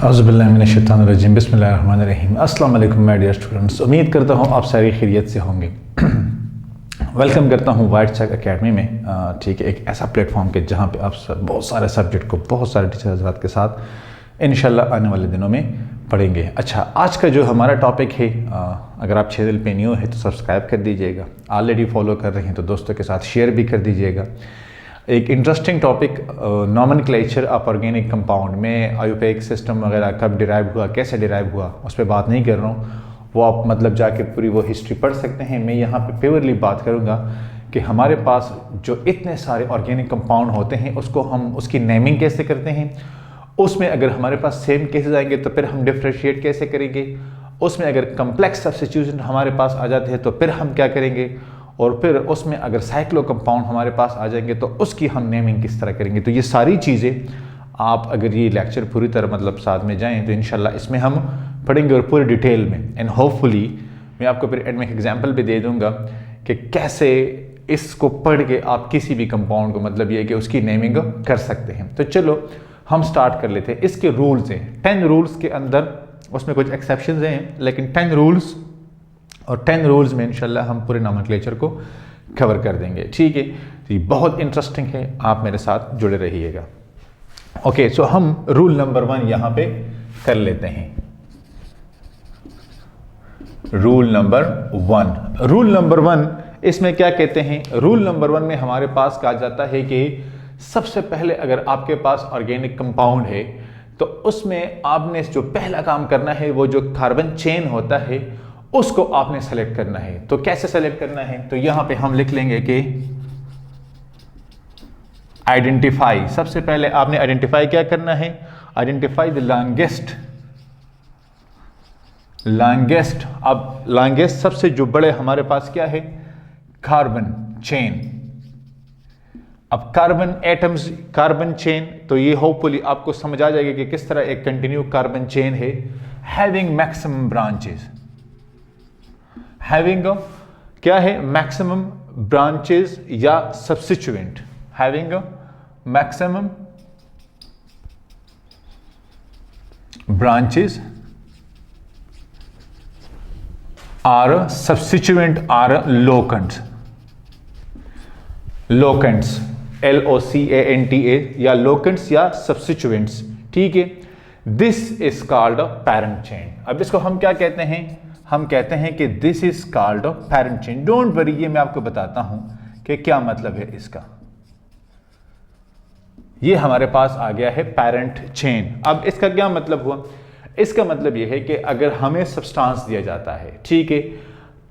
औज़ुबिल्लाहिमिनश्शैतानिर्रजीम बिस्मिल्लाहिर्रहमानिर्रहीम। अस्सलाम वालेकुम माय डियर स्टूडेंट्स, उम्मीद करता हूँ आप सारी खैरियत से होंगे। वेलकम करता हूँ वाइट चेक एकेडमी में। ठीक है, एक ऐसा प्लेटफॉर्म के जहाँ पे आप बहुत सारे सब्जेक्ट को बहुत सारे टीचर हज़रात के साथ इंशाल्लाह आने वाले दिनों में पढ़ेंगे। अच्छा, आज का जो हमारा टॉपिक है, अगर आप चैनल पे न्यू है तो सब्सक्राइब कर दीजिएगा, ऑलरेडी फॉलो कर रहे हैं तो दोस्तों के साथ शेयर भी कर दीजिएगा। एक interesting topic, nomenclature of organic compound में आयुपैक सिस्टम वगैरह कब डिराइव हुआ, कैसे डिराइव हुआ, उस पर बात नहीं कर रहा हूँ। वो आप मतलब जाके पूरी वो हिस्ट्री पढ़ सकते हैं। मैं यहाँ पे प्योरली बात करूँगा कि हमारे पास जो इतने सारे ऑर्गेनिक कंपाउंड होते हैं उसको हम उसकी नेमिंग कैसे करते हैं, उसमें अगर हमारे पास सेम केसेस आएंगे तो फिर हम डिफ्रेंशिएट कैसे करेंगे, उसमें अगर कम्प्लेक्स सब्स्टिट्यूशन हमारे पास आ जाते हैं तो फिर हम क्या करेंगे, और फिर उसमें अगर साइक्लो कंपाउंड हमारे पास आ जाएंगे तो उसकी हम नेमिंग किस तरह करेंगे। तो ये सारी चीज़ें आप अगर ये लेक्चर पूरी तरह मतलब साथ में जाएं तो इंशाल्लाह इसमें हम पढ़ेंगे और पूरी डिटेल में। एंड होपफुली मैं आपको फिर एंड में एग्जांपल भी दे दूंगा कि कैसे इसको पढ़ के आप किसी भी कंपाउंड को मतलब ये कि उसकी नेमिंग कर सकते हैं। तो चलो हम स्टार्ट कर लेते हैं। इसके रूल्स हैं 10 रूल्स के अंदर, उसमें कुछ एक्सेप्शंस हैं लेकिन 10 रूल्स, और 10 रूल्स में इंशाल्लाह हम पूरे नॉमेनक्लेचर को कवर कर देंगे। ठीक है, तो ये बहुत इंटरेस्टिंग है, आप मेरे साथ जुड़े रहिएगा। ओके, सो हम रूल नंबर 1 यहाँ पे कर लेते हैं। रूल नंबर 1 इसमें क्या कहते हैं? रूल नंबर 1 में हमारे पास कहा जाता है कि सबसे पहले अगर आपके पास ऑर्गेनिक कंपाउंड है तो उसमें आपने जो पहला काम करना है वो जो कार्बन चेन होता है उसको आपने सेलेक्ट करना है। तो कैसे सेलेक्ट करना है? तो यहां पे हम लिख लेंगे कि आइडेंटिफाई। सबसे पहले आपने आइडेंटिफाई क्या करना है? Identify the longest. अब लॉन्गेस्ट सबसे जो बड़े हमारे पास क्या है? Carbon chain. अब कार्बन एटम्स, कार्बन चेन, तो ये होपफुली आपको समझ आ जाएगा कि किस तरह एक कंटिन्यू कार्बन चेन है, हैविंग मैक्सिमम ब्रांचेस। हैविंग क्या है? मैक्सिमम ब्रांचेस या substituent. Having maximum branches or substituent or locants. Locants LOCANTA या लोकेंट्स या सब्स्टिट्यूएंट्स। ठीक है, this is called parent chain. अब इसको हम क्या कहते हैं? हम कहते हैं कि this is called parent chain. Don't worry, ये मैं आपको बताता हूं कि क्या मतलब है इसका। ये हमारे पास आ गया है पैरेंट चेन। अब इसका क्या मतलब हुआ? इसका मतलब यह है कि अगर हमें सब्सटेंस दिया जाता है, ठीक है,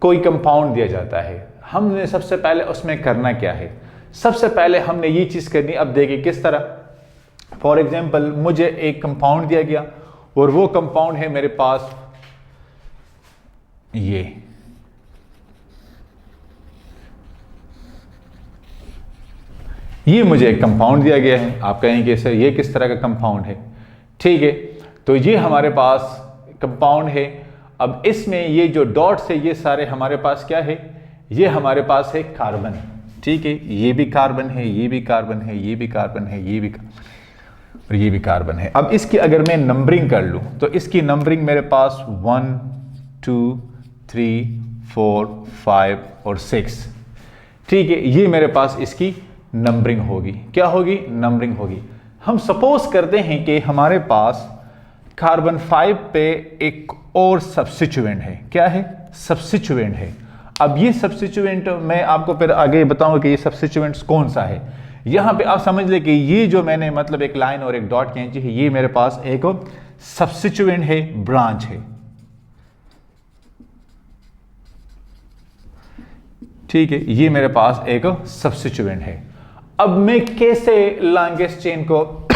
कोई कंपाउंड दिया जाता है, हमने सबसे पहले उसमें करना क्या है? सबसे पहले हमने ये चीज करनी। अब देखिए किस तरह। फॉर एग्जाम्पल, मुझे एक कंपाउंड दिया गया और वो कंपाउंड है मेरे पास ये मुझे एक कंपाउंड दिया गया है। आप कहेंगे सर ये किस तरह का कंपाउंड है? ठीक है, तो ये हमारे पास कंपाउंड है। अब इसमें ये जो डॉट्स है ये सारे हमारे पास क्या है? ये हमारे पास है कार्बन। ठीक है, ये भी कार्बन है, ये भी कार्बन है, ये भी कार्बन है, ये भी और ये भी कार्बन है। अब इसकी अगर मैं नंबरिंग कर लूं तो इसकी नंबरिंग मेरे पास 1 2 3 4 5 और 6। ठीक है, ये मेरे पास इसकी नंबरिंग होगी। क्या होगी? नंबरिंग होगी। हम सपोज करते हैं कि हमारे पास कार्बन 5 पे एक और सब्स्टिट्यूएंट है। क्या है? सब्स्टिट्यूएंट है। अब ये सब्स्टिट्यूएंट मैं आपको फिर आगे बताऊंगा कि ये सब्स्टिट्यूएंट कौन सा है। यहां पे आप समझ ले कि ये जो मैंने मतलब एक लाइन और एक डॉट खींची है, ये मेरे पास एक सब्स्टिट्यूएंट है, ब्रांच है। ठीक है, ये मेरे पास एक सब्स्टिट्यूएंट है। अब मैं कैसे लॉन्गेस्ट चेन को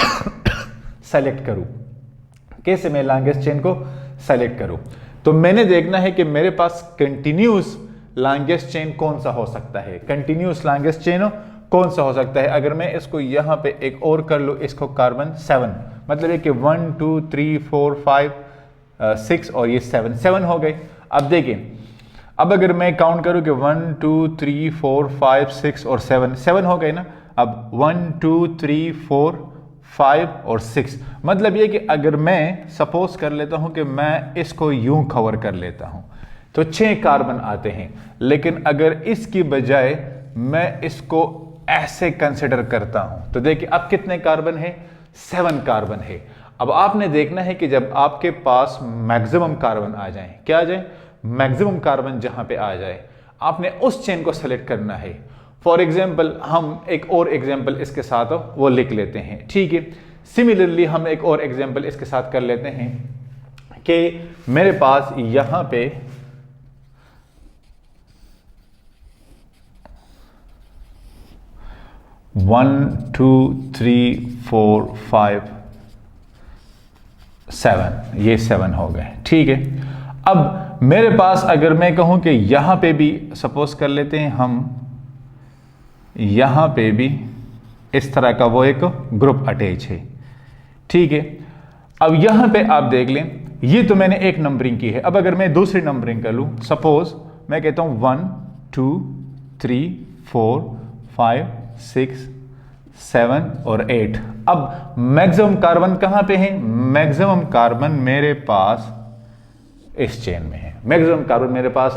सेलेक्ट करूं? कैसे मैं लॉन्गेस्ट चेन को सेलेक्ट करूं? तो मैंने देखना है कि मेरे पास कंटिन्यूस लॉन्गेस्ट चेन कौन सा हो सकता है। कंटिन्यूस लॉन्गेस्ट चेन कौन सा हो सकता है? अगर मैं इसको यहां पे एक और कर लूं, इसको कार्बन 7, मतलब है कि 1 2 3 4 5 6 और ये 7 हो गए। अब देखिए, अब अगर मैं काउंट करूं कि 1 2 3 4 5 6 और 7 हो गए ना। अब 1 2 3 4 5 और 6। मतलब ये कि अगर मैं सपोज कर लेता हूं कि मैं इसको यूं कवर कर लेता हूं तो 6 कार्बन आते हैं, लेकिन अगर इसकी बजाय मैं इसको ऐसे कंसिडर करता हूं तो देखिए अब कितने कार्बन है, 7 कार्बन है। अब आपने देखना है कि जब आपके पास मैक्सिमम कार्बन आ जाए, क्या आ जाए, मैक्सिमम कार्बन जहां पे आ जाए, आपने उस चेन को सेलेक्ट करना है। फॉर एग्जाम्पल हम एक और एग्जाम्पल इसके साथ वो लिख लेते हैं, ठीक है। सिमिलरली हम एक और एग्जाम्पल इसके साथ कर लेते हैं कि मेरे पास यहां पे 1 2 3 4 5 7, ये 7 हो गए, ठीक है। अब मेरे पास अगर मैं कहूं कि यहां पे भी सपोज कर लेते हैं हम, यहां पे भी इस तरह का वो एक ग्रुप अटैच है, ठीक है। अब यहां पे आप देख लें, ये तो मैंने एक नंबरिंग की है। अब अगर मैं दूसरी नंबरिंग कर लूं, सपोज मैं कहता हूं 1 2 3 4 5 6 7 और 8। अब मैक्सिमम कार्बन कहां पे है, मैक्सिमम कार्बन मेरे पास इस चेन में है, मैक्सिमम कार्बन मेरे पास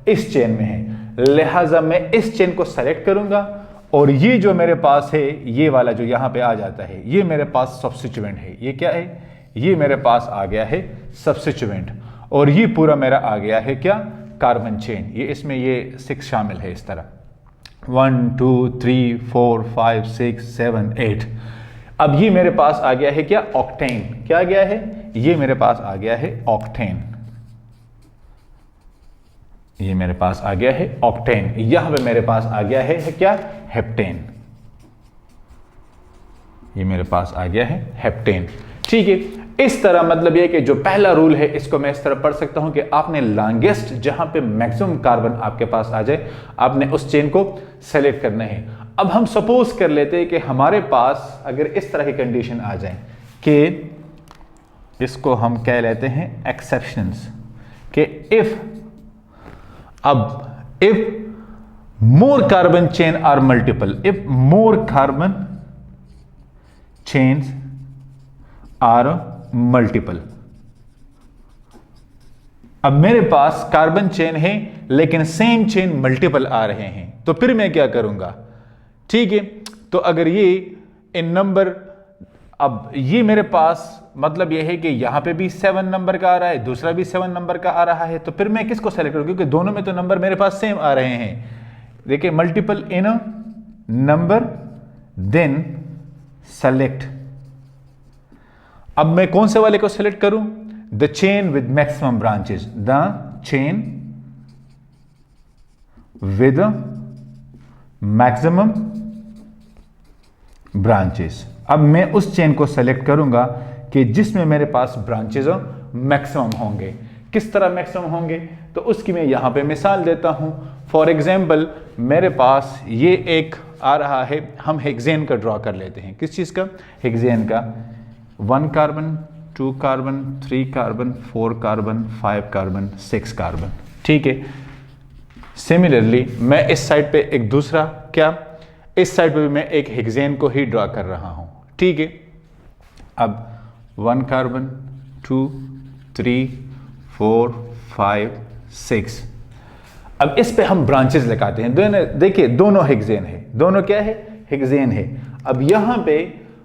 इस चेन में है। लिहाजा मैं इस चेन को सेलेक्ट करूंगा और ये जो मेरे पास है, ये वाला जो यहां पे आ जाता है, ये मेरे पास सब्स्टिट्यूएंट है। ये क्या है, ये मेरे पास आ गया है सब्स्टिट्यूएंट, और ये पूरा मेरा आ गया है क्या, कार्बन चेन। ये इसमें ये 6 शामिल है इस तरह, 1 2 3 4 5 6 7 8। अब ये मेरे पास आ गया है क्या, ऑक्टेन। क्या आ गया है, ये मेरे पास आ गया है ऑक्टेन। ये मेरे पास आ गया है ऑक्टेन। यहां पे मेरे पास आ गया है क्या, हेप्टेन। ये मेरे पास आ गया है हेप्टेन, ठीक है। इस तरह मतलब ये कि जो पहला रूल है इसको मैं इस तरह पढ़ सकता हूं कि आपने लॉन्गेस्ट जहां पे मैक्सिमम कार्बन आपके पास आ जाए, आपने उस चेन को सेलेक्ट करना है। अब हम सपोज कर लेते हैं कि हमारे पास अगर इस तरह की कंडीशन आ जाए कि इसको हम कह लेते हैं एक्सेप्शंस, कि if more carbon chain are multiple, if more carbon chains are multiple। अब मेरे पास कार्बन चेन है लेकिन सेम चेन मल्टीपल आ रहे हैं, तो फिर मैं क्या करूंगा, ठीक है। तो अगर ये इन नंबर, अब ये मेरे पास मतलब ये है कि यहां पे भी 7 नंबर का आ रहा है, दूसरा भी 7 नंबर का आ रहा है, तो फिर मैं किसको सेलेक्ट करूं, क्योंकि दोनों में तो नंबर मेरे पास सेम आ रहे हैं। देखिए, multiple in a number then select. अब मैं कौन से वाले को सेलेक्ट करूं, the chain with maximum branches, the chain with maximum branches. अब मैं उस चेन को सेलेक्ट करूंगा कि जिसमें मेरे पास ब्रांचेस मैक्सिमम होंगे। किस तरह मैक्सिमम होंगे, तो उसकी मैं यहां पे मिसाल देता हूं। फॉर एग्जाम्पल मेरे पास ये एक आ रहा है, हम हेक्सेन का ड्रॉ कर लेते हैं। किस चीज का, हेक्सेन का। 1 carbon 2 carbon 3 carbon 4 carbon 5 carbon 6 carbon, ठीक है। सिमिलरली मैं इस साइड पे एक दूसरा, क्या, इस साइड पे भी मैं एक हेक्सेन को ही ड्रॉ कर रहा हूं, ठीक है। अब 1 कार्बन 2 3 4 5 6। अब इस पे हम ब्रांचेस लगाते हैं। दोनों देखिए, दोनों हेक्सेन है, दोनों क्या है, हेक्सेन है। अब यहां पे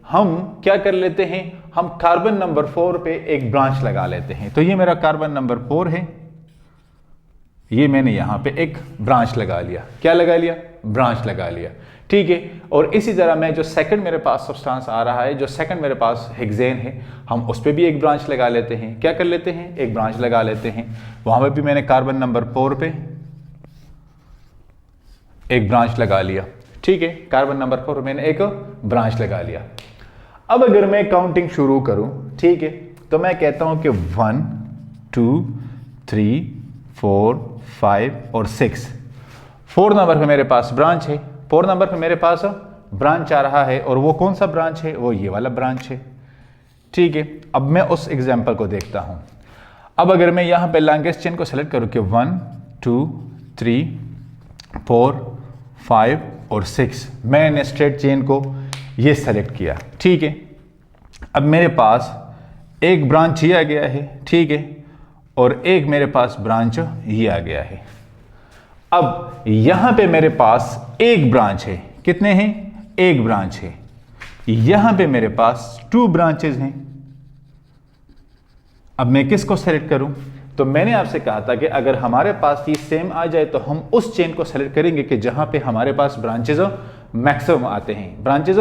हम क्या कर लेते हैं, हम कार्बन नंबर 4 पे एक ब्रांच लगा लेते हैं। तो ये मेरा कार्बन नंबर 4 है, ये मैंने यहां पे एक ब्रांच लगा लिया। क्या लगा लिया, ब्रांच लगा लिया, ठीक है। और इसी तरह मैं जो सेकंड मेरे पास सब्सटेंस आ रहा है, जो सेकंड मेरे पास हेक्सेन है, हम उस पर भी एक ब्रांच लगा लेते हैं। क्या कर लेते हैं, एक ब्रांच लगा लेते हैं। वहां पे भी मैंने कार्बन नंबर 4 पे एक ब्रांच लगा लिया, ठीक है। कार्बन नंबर 4 मैंने एक ब्रांच लगा लिया। अब अगर मैं काउंटिंग शुरू करूं, ठीक है, तो मैं कहता हूं कि 1 2 3 4 5 और 6। 4 नंबर पे मेरे पास ब्रांच है, 4 नंबर पे मेरे पास ब्रांच आ रहा है, और वो कौन सा ब्रांच है, वो ये वाला ब्रांच है, ठीक है। अब मैं उस एग्जाम्पल को देखता हूं। अब अगर मैं यहां पे लॉन्गेस्ट चेन को सेलेक्ट करूं कि 1 2 3 4 5 और 6, मैंने स्ट्रेट चेन को ये सेलेक्ट किया, ठीक है। अब मेरे पास एक ब्रांच ये आ गया है, ठीक है, और एक मेरे पास ब्रांच ये आ गया है। अब यहां पे मेरे पास एक ब्रांच है, कितने हैं, एक ब्रांच है। यहां पे मेरे पास 2 ब्रांचेस हैं। अब मैं किसको सेलेक्ट करूं? तो मैंने आपसे कहा था कि अगर हमारे पास ये सेम आ जाए तो हम उस चेन को सेलेक्ट करेंगे कि जहां पे हमारे पास ब्रांचेस मैक्सिमम आते हैं, ब्रांचेस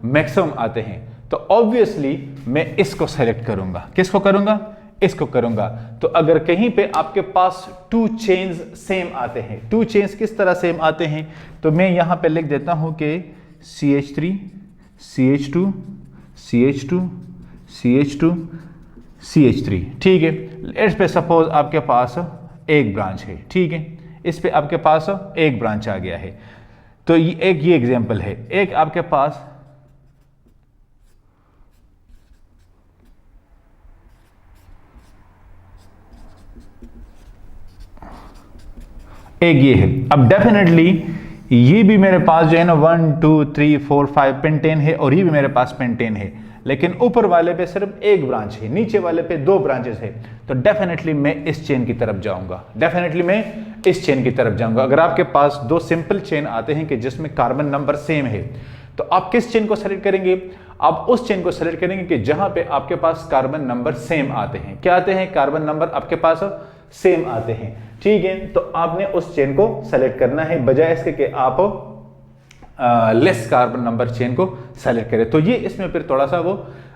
मैक्सिमम आते हैं। तो ऑब्वियसली मैं इसको सेलेक्ट करूंगा। किसको करूंगा? इसको करूंगा। तो अगर कहीं पे आपके पास 2 चेन्स सेम आते हैं, 2 चेन्स किस तरह सेम आते हैं, तो मैं यहां पे लिख देता हूं कि CH3 CH2 CH2 CH2 CH3, ठीक है। इस पे सपोज आपके पास एक ब्रांच है, ठीक है, इस पे आपके पास एक ब्रांच आ गया है। तो ये एग्जांपल है। एक आपके पास एक ये है। अब डेफिनेटली ये भी मेरे पास जो है ना 1 2 3 4 5 पेंटेन है, और ये भी मेरे पास पेंटेन है, लेकिन ऊपर वाले पे सिर्फ एक ब्रांच है, नीचे वाले पे 2 ब्रांचेस है। तो डेफिनेटली मैं इस चेन की तरफ जाऊंगा, डेफिनेटली मैं इस चेन की तरफ जाऊंगा। अगर आपके पास 2 सिंपल चेन आते हैं कि जिसमें कार्बन नंबर सेम है, तो आप किस चेन को सेलेक्ट करेंगे? आप उस चेन को सेलेक्ट करेंगे कि जहां पे आपके पास कार्बन नंबर सेम आते हैं। क्या आते हैं? कार्बन नंबर आपके पास सेम आते हैं, ठीक है। तो आपने उस चेन को सेलेक्ट करना है, बजाय इसके कि आप लेस कार्बन नंबर चेन को सेलेक्ट करें। तो ये इसमें फिर थोड़ा सा वो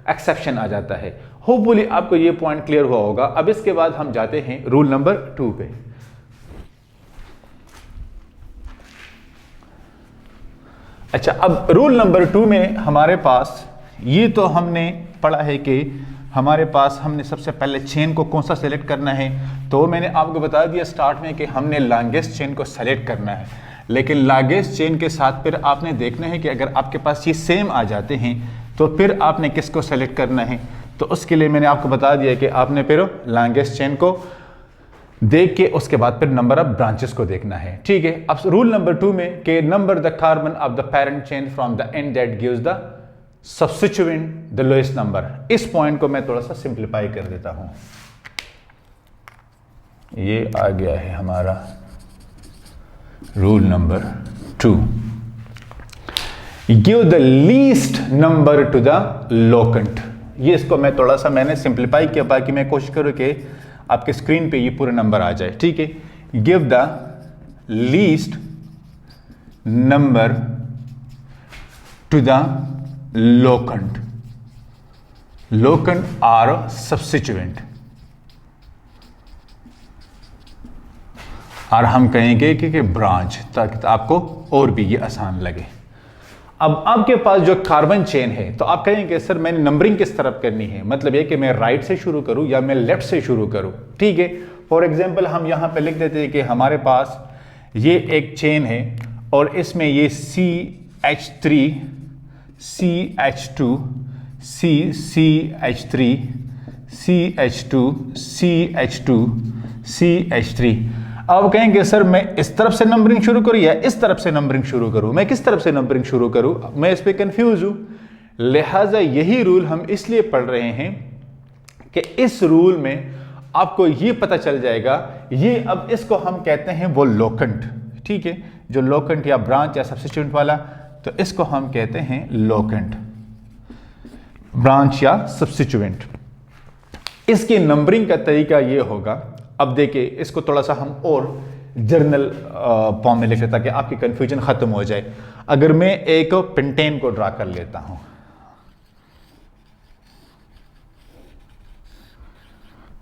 एक्सेप्शन आ जाता है। होपफुली आपको ये पॉइंट क्लियर हुआ होगा। अब इसके बाद हम जाते हैं रूल नंबर 2 पे। अच्छा, अब रूल नंबर 2 में हमारे पास ये तो हमने पढ़ा है कि हमारे पास हमने सबसे पहले चेन को कौन सा सेलेक्ट करना है। तो मैंने आपको बता दिया स्टार्ट में कि हमने लॉन्गेस्ट चेन को सेलेक्ट करना है, लेकिन लॉन्गेस्ट चेन के साथ फिर आपने देखना है कि अगर आपके पास ये सेम आ जाते हैं तो फिर आपने किसको सेलेक्ट करना है। तो उसके लिए मैंने आपको बता दिया कि आपने फिर लॉन्गेस्ट चेन को देख के उसके बाद फिर नंबर ऑफ ब्रांचेस को देखना है, ठीक है। अब रूल नंबर 2 में कि number the carbon of the parent chain from the and that gives the substituent the lowest number. इस पॉइंट को मैं थोड़ा सा सिंप्लीफाई कर देता हूं। ये आ गया है हमारा rule number 2, give the least number to the locant. ये इसको मैं थोड़ा सा मैंने सिंप्लीफाई किया, बाकी मैं कोशिश करूं कि आपके स्क्रीन पे ये पूरा नंबर आ जाए, ठीक है। Give the least number to the locant, locant or substituent, और हम कहेंगे कि ब्रांच, ताकि आपको और भी ये आसान लगे। अब आपके पास जो कार्बन चेन है, तो आप कहेंगे सर मैंने नंबरिंग किस तरफ करनी है, मतलब ये कि मैं राइट से शुरू करूं या मैं लेफ्ट से शुरू करूं, ठीक है। फॉर एग्जांपल हम यहां पे लिख देते हैं कि हमारे पास ये एक चेन है और इसमें ये CH3 CH2 CH3 CH2 CH2 CH3। अब कहेंगे सर मैं इस तरफ से नंबरिंग शुरू करूं या इस तरफ से नंबरिंग शुरू करूं, मैं किस तरफ से नंबरिंग शुरू करूं, मैं इस पे कंफ्यूज हूं। लिहाजा यही रूल हम इसलिए पढ़ रहे हैं कि इस रूल में आपको ये पता चल जाएगा। ये अब इसको हम कहते हैं वो लोकेंट, ठीक है, जो लोकेंट या ब्रांच या सब्स्टिट्यूएंट वाला, तो इसको हम कहते हैं लोकेंट, ब्रांच या सब्स्टिट्यूएंट। इसकी नंबरिंग का तरीका ये होगा। अब देखिए इसको थोड़ा सा हम और जर्नल फॉर्म में लिख लें ताकि आपकी कंफ्यूजन खत्म हो जाए। अगर मैं एक पेंटेन को ड्रा कर लेता हूं,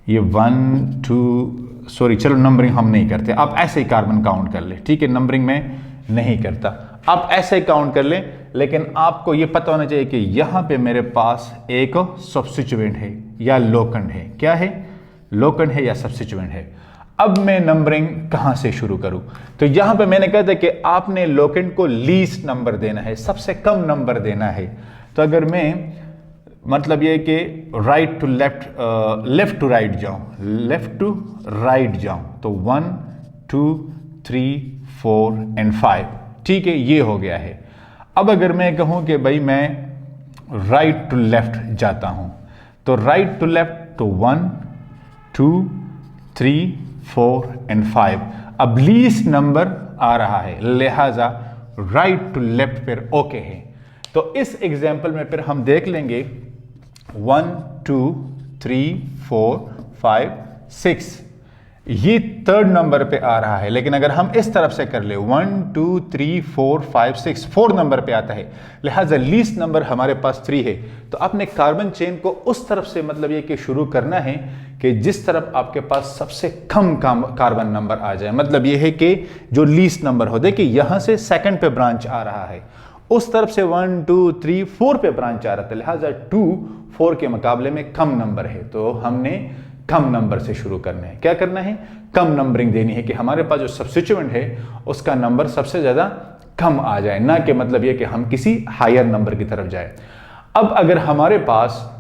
ये 1 2 सॉरी चलो नंबरिंग हम नहीं करते, आप ऐसे ही कार्बन काउंट कर ले, ठीक है, नंबरिंग में नहीं करता, आप ऐसे ही काउंट कर ले। लेकिन आपको ये पता होना चाहिए कि यहां पे मेरे पास एक सब्स्टिट्यूएंट है या लोकेंट है। क्या है? लोकेंट है या सब्स्टिट्यूएंट है। अब मैं नंबरिंग कहां से शुरू करूं? तो यहां पे मैंने कहा था कि आपने लोकेंट को लीस्ट नंबर देना है, सबसे कम नंबर देना है। तो अगर मैं मतलब ये कि right to left, left to right जाऊं, लेफ्ट टू राइट जाऊं, तो 1 2 3 4 एंड 5, ठीक है, ये हो गया है। अब अगर मैं कहूं कि भाई मैं राइट टू लेफ्ट जाता हूं, तो राइट टू लेफ्ट तो 1 2 3 4 एंड 5। अब लीस्ट नंबर आ रहा है, लिहाजा राइट टू लेफ्ट फिर ओके है। तो इस एग्जाम्पल में फिर हम देख लेंगे 1 2 3 4 5 6, ये थर्ड नंबर पे आ रहा है। लेकिन अगर हम इस तरफ से कर ले 1 2 3 4 5 6, फोर्थ नंबर पे आता है, लिहाजा लीस्ट नंबर हमारे पास 3 है। तो आपने कार्बन चेन को उस तरफ से मतलब ये कि शुरू करना है कि जिस तरफ आपके पास सबसे कम कार्बन नंबर आ जाए, मतलब ये है कि जो लीस्ट नंबर हो। देखिए यहां से सेकंड पे ब्रांच आ रहा है, उस तरफ से 1 2 3 4 पे ब्रांच आ रहा था, लिहाजा 2 4 के मुकाबले में कम नंबर है, तो हमने कम नंबर से शुरू करना है। क्या करना है? कम नंबरिंग देनी है कि हमारे पास जो सब्स्टिट्यूएंट है उसका नंबर सबसे ज्यादा कम आ जाए, ना कि मतलब ये कि हम किसी हायर नंबर की तरफ जाए। अब अगर हमारे पास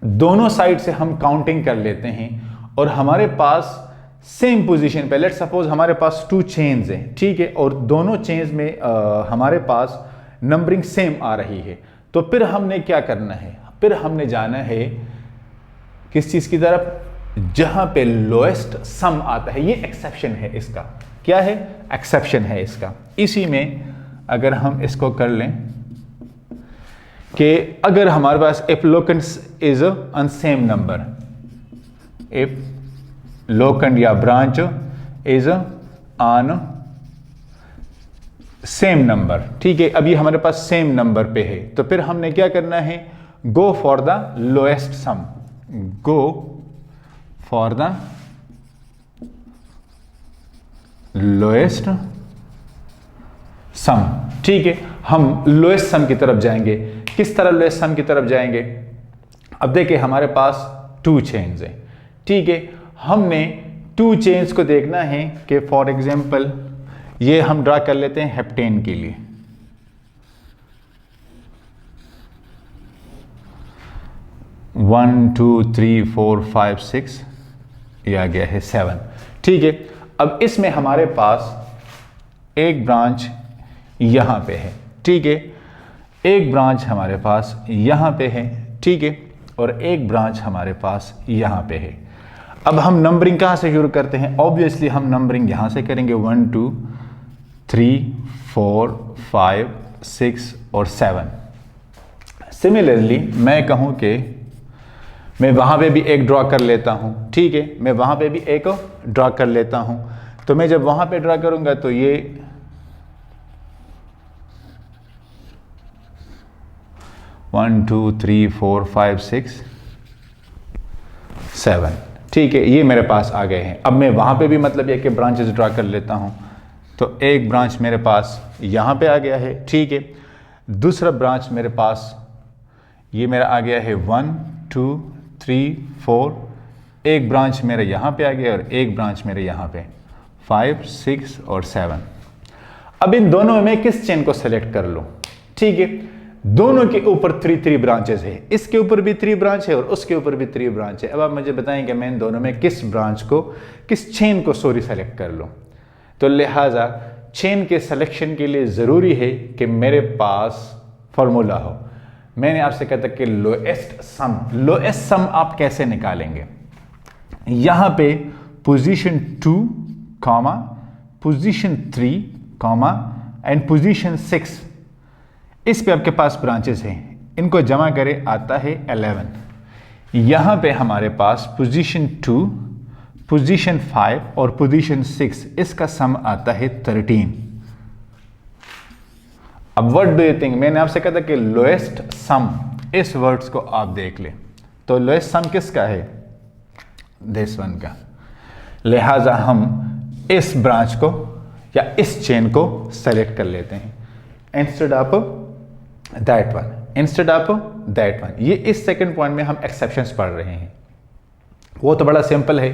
दोनों साइड से हम काउंटिंग कर लेते हैं और हमारे पास सेम पोजीशन पे, लेट्स सपोज हमारे पास 2 चेन्स हैं, ठीक है, और दोनों चेन्स में हमारे पास नंबरिंग सेम आ रही है, तो फिर हमने क्या करना है? फिर हमने जाना है किस चीज की तरफ? जहां पे लोएस्ट सम आता है। ये एक्सेप्शन है इसका। क्या है? एक्सेप्शन है इसका। इसी में अगर हम इसको कर लें कि अगर हमारे पास if locant is on same number, if locant या branch is on same number, ठीक है, अभी हमारे पास सेम नंबर पे है, तो फिर हमने क्या करना है? Go for the lowest sum, go for the lowest sum, ठीक है। हम लोएस्ट सम की तरफ जाएंगे। किस तरह लोएस्ट सम की तरफ जाएंगे? अब देखिए हमारे पास 2 चेन्स हैं, ठीक है, हमने 2 चेन्स को देखना है कि फॉर एग्जांपल ये हम ड्रा कर लेते हैं हेप्टेन के लिए। 1 2 3 4 5 6, ये आ गया है 7, ठीक है। अब इसमें हमारे पास एक ब्रांच यहां पे है, ठीक है, एक ब्रांच हमारे पास यहां पे है, ठीक है, और एक ब्रांच हमारे पास यहां पे है। अब हम नंबरिंग कहां से शुरू करते हैं? ऑब्वियसली हम नंबरिंग यहां से करेंगे 1 2 3 4 5 6 और 7। सिमिलरली मैं कहूं कि मैं वहां पे भी एक ड्रॉ कर लेता हूं, ठीक है, मैं वहां पे भी एक ड्रॉ कर लेता हूं, तो मैं जब वहां पे ड्रॉ करूंगा तो ये 1 2 3 4 5 6 7, ठीक है, ये मेरे पास आ गए हैं। अब मैं वहां पे भी मतलब ये कि ब्रांचेस ड्रॉ कर लेता हूं, तो एक ब्रांच मेरे पास यहां पे आ गया है, ठीक है, दूसरा ब्रांच मेरे पास ये मेरा आ गया है 1 2 3 4, एक ब्रांच मेरे यहां पे आ गया और एक ब्रांच मेरे यहां पे 5 6 और 7। अब इन दोनों में मैं किस चेन को सेलेक्ट कर लूं? ठीक है, दोनों के ऊपर 3 ब्रांचेस है, इसके ऊपर भी 3 ब्रांच है और उसके ऊपर भी 3 ब्रांच है। अब आप मुझे बताएं कि मैं इन दोनों में किस ब्रांच को, किस चेन को सेलेक्ट कर लूं। तो लिहाजा चेन के सिलेक्शन के लिए ज़रूरी है कि मेरे पास फॉर्मूला हो। मैंने आपसे कहता कि लोएस्ट सम आप कैसे निकालेंगे? यहां पे पोजीशन 2, पोजीशन 3, एंड पोजीशन 6, इस पे आपके पास ब्रांचेस हैं, इनको जमा करें आता है 11। यहां पे हमारे पास पोजीशन 2, पोजीशन 5 और पोजीशन 6, इसका सम आता है 13। अब व्हाट डू यू थिंक? मैंने आपसे कहा था कि लोएस्ट सम, इस वर्ड्स को आप देख लें, तो लोएस्ट सम किसका है? दिस वन का। लिहाजा हम इस ब्रांच को या इस चेन को सेलेक्ट कर लेते हैं instead of that one, instead of that one. ये इस सेकंड पॉइंट में हम एक्सेप्शंस पढ़ रहे हैं। वो तो बड़ा सिंपल है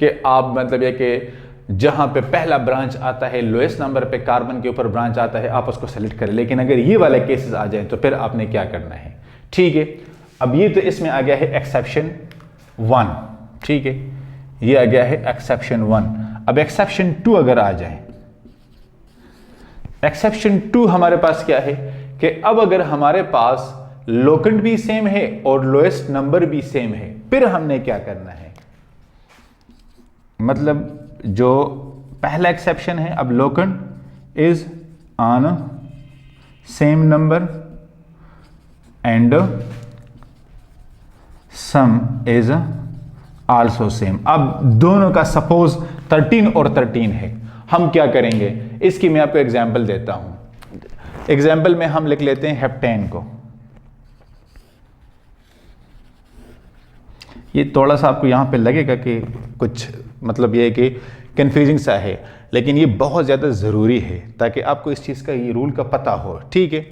कि आप मतलब ये कि जहां पे पहला ब्रांच आता है, लोएस्ट नंबर पे कार्बन के ऊपर ब्रांच आता है, आप उसको सेलेक्ट करें। लेकिन अगर ये वाले केसेस आ जाए तो फिर आपने क्या करना है? ठीक है, अब ये तो इसमें आ गया है एक्सेप्शन 1, ठीक है, ये आ गया है एक्सेप्शन 1। अब एक्सेप्शन 2 अगर आ जाए, एक्सेप्शन 2 हमारे पास क्या है कि अब अगर हमारे पास लोकेंट भी सेम है और लोएस्ट नंबर भी सेम है, फिर हमने क्या करना है, मतलब जो पहला एक्सेप्शन है, अब locant is on same number and some is also same. अब दोनों का सपोज 13 और 13 है, हम क्या करेंगे, इसकी मैं आपको एग्जांपल देता हूं। एग्जाम्पल में हम लिख लेते हैं हेप्टेन को। ये थोड़ा सा आपको यहां पे लगेगा कि कुछ मतलब ये है कि कंफ्यूजिंग सा है, लेकिन ये बहुत ज़्यादा ज़रूरी है ताकि आपको इस चीज़ का ये रूल का पता हो। ठीक है,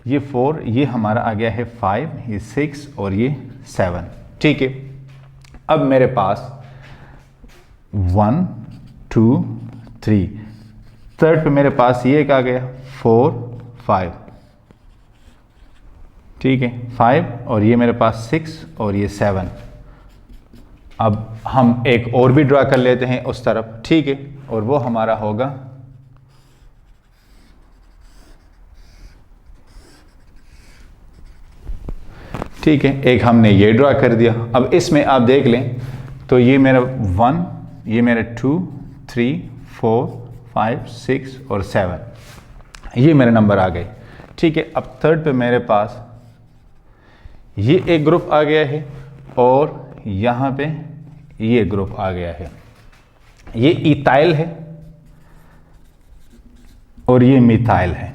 ये 4, ये हमारा आ गया है 5, ये 6 और ये 7। ठीक है, अब मेरे पास 1 2 3, थर्ड पे मेरे पास ये एक आ गया 4 5। ठीक है, 5 और ये मेरे पास 6 और ये 7। अब हम एक और भी ड्रा कर लेते हैं उस तरफ। ठीक है, और वो हमारा होगा ठीक है, एक हमने ये ड्रा कर दिया। अब इसमें आप देख लें तो ये मेरा 1, ये मेरा 2 3 4 5 6 और 7, ये मेरे नंबर आ गए। ठीक है, अब थर्ड पे मेरे पास ये एक ग्रुप आ गया है और यहाँ पे ये ग्रुप आ गया है। ये इथाइल है और ये मिथाइल है।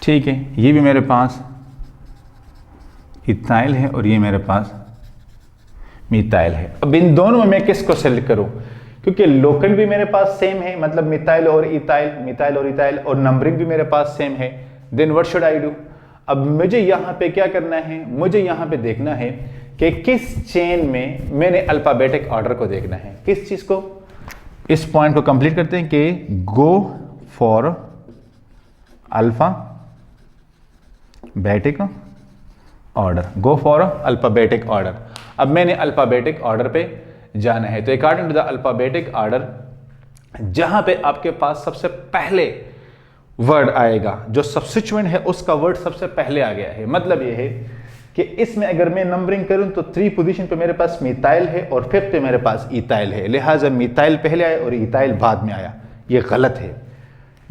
ठीक है, ये भी मेरे पास इथाइल है और ये मेरे पास मिथाइल है। अब इन दोनों में मैं किसको सेलेक्ट करूं, क्योंकि लोकेंट भी मेरे पास सेम है, मतलब मिथाइल और इथाइल, मिथाइल और इथाइल, और नंबरिंग भी मेरे पास सेम है। Then what should I do, अब मुझे यहां पे क्या करना है, मुझे यहां पे देखना है कि किस चेन में मैंने अल्फाबेटिक ऑर्डर को देखना है। किस चीज को, इस पॉइंट को कंप्लीट करते हैं कि go for alphabetic order, go for alphabetic order. अब मैंने अल्फाबेटिक ऑर्डर पे जाना है, तो according to the alphabetic order जहां पे आपके पास सबसे पहले वर्ड आएगा, जो सब्स्टिट्यूएंट है उसका वर्ड सबसे पहले आ गया है, मतलब ये है कि इसमें अगर मैं नंबरिंग करूं तो 3 पोजीशन पे मेरे पास मिथाइल है और 5th पे मेरे पास इथाइल है, लिहाजा मिथाइल पहले आया और इथाइल बाद में आया, ये गलत है।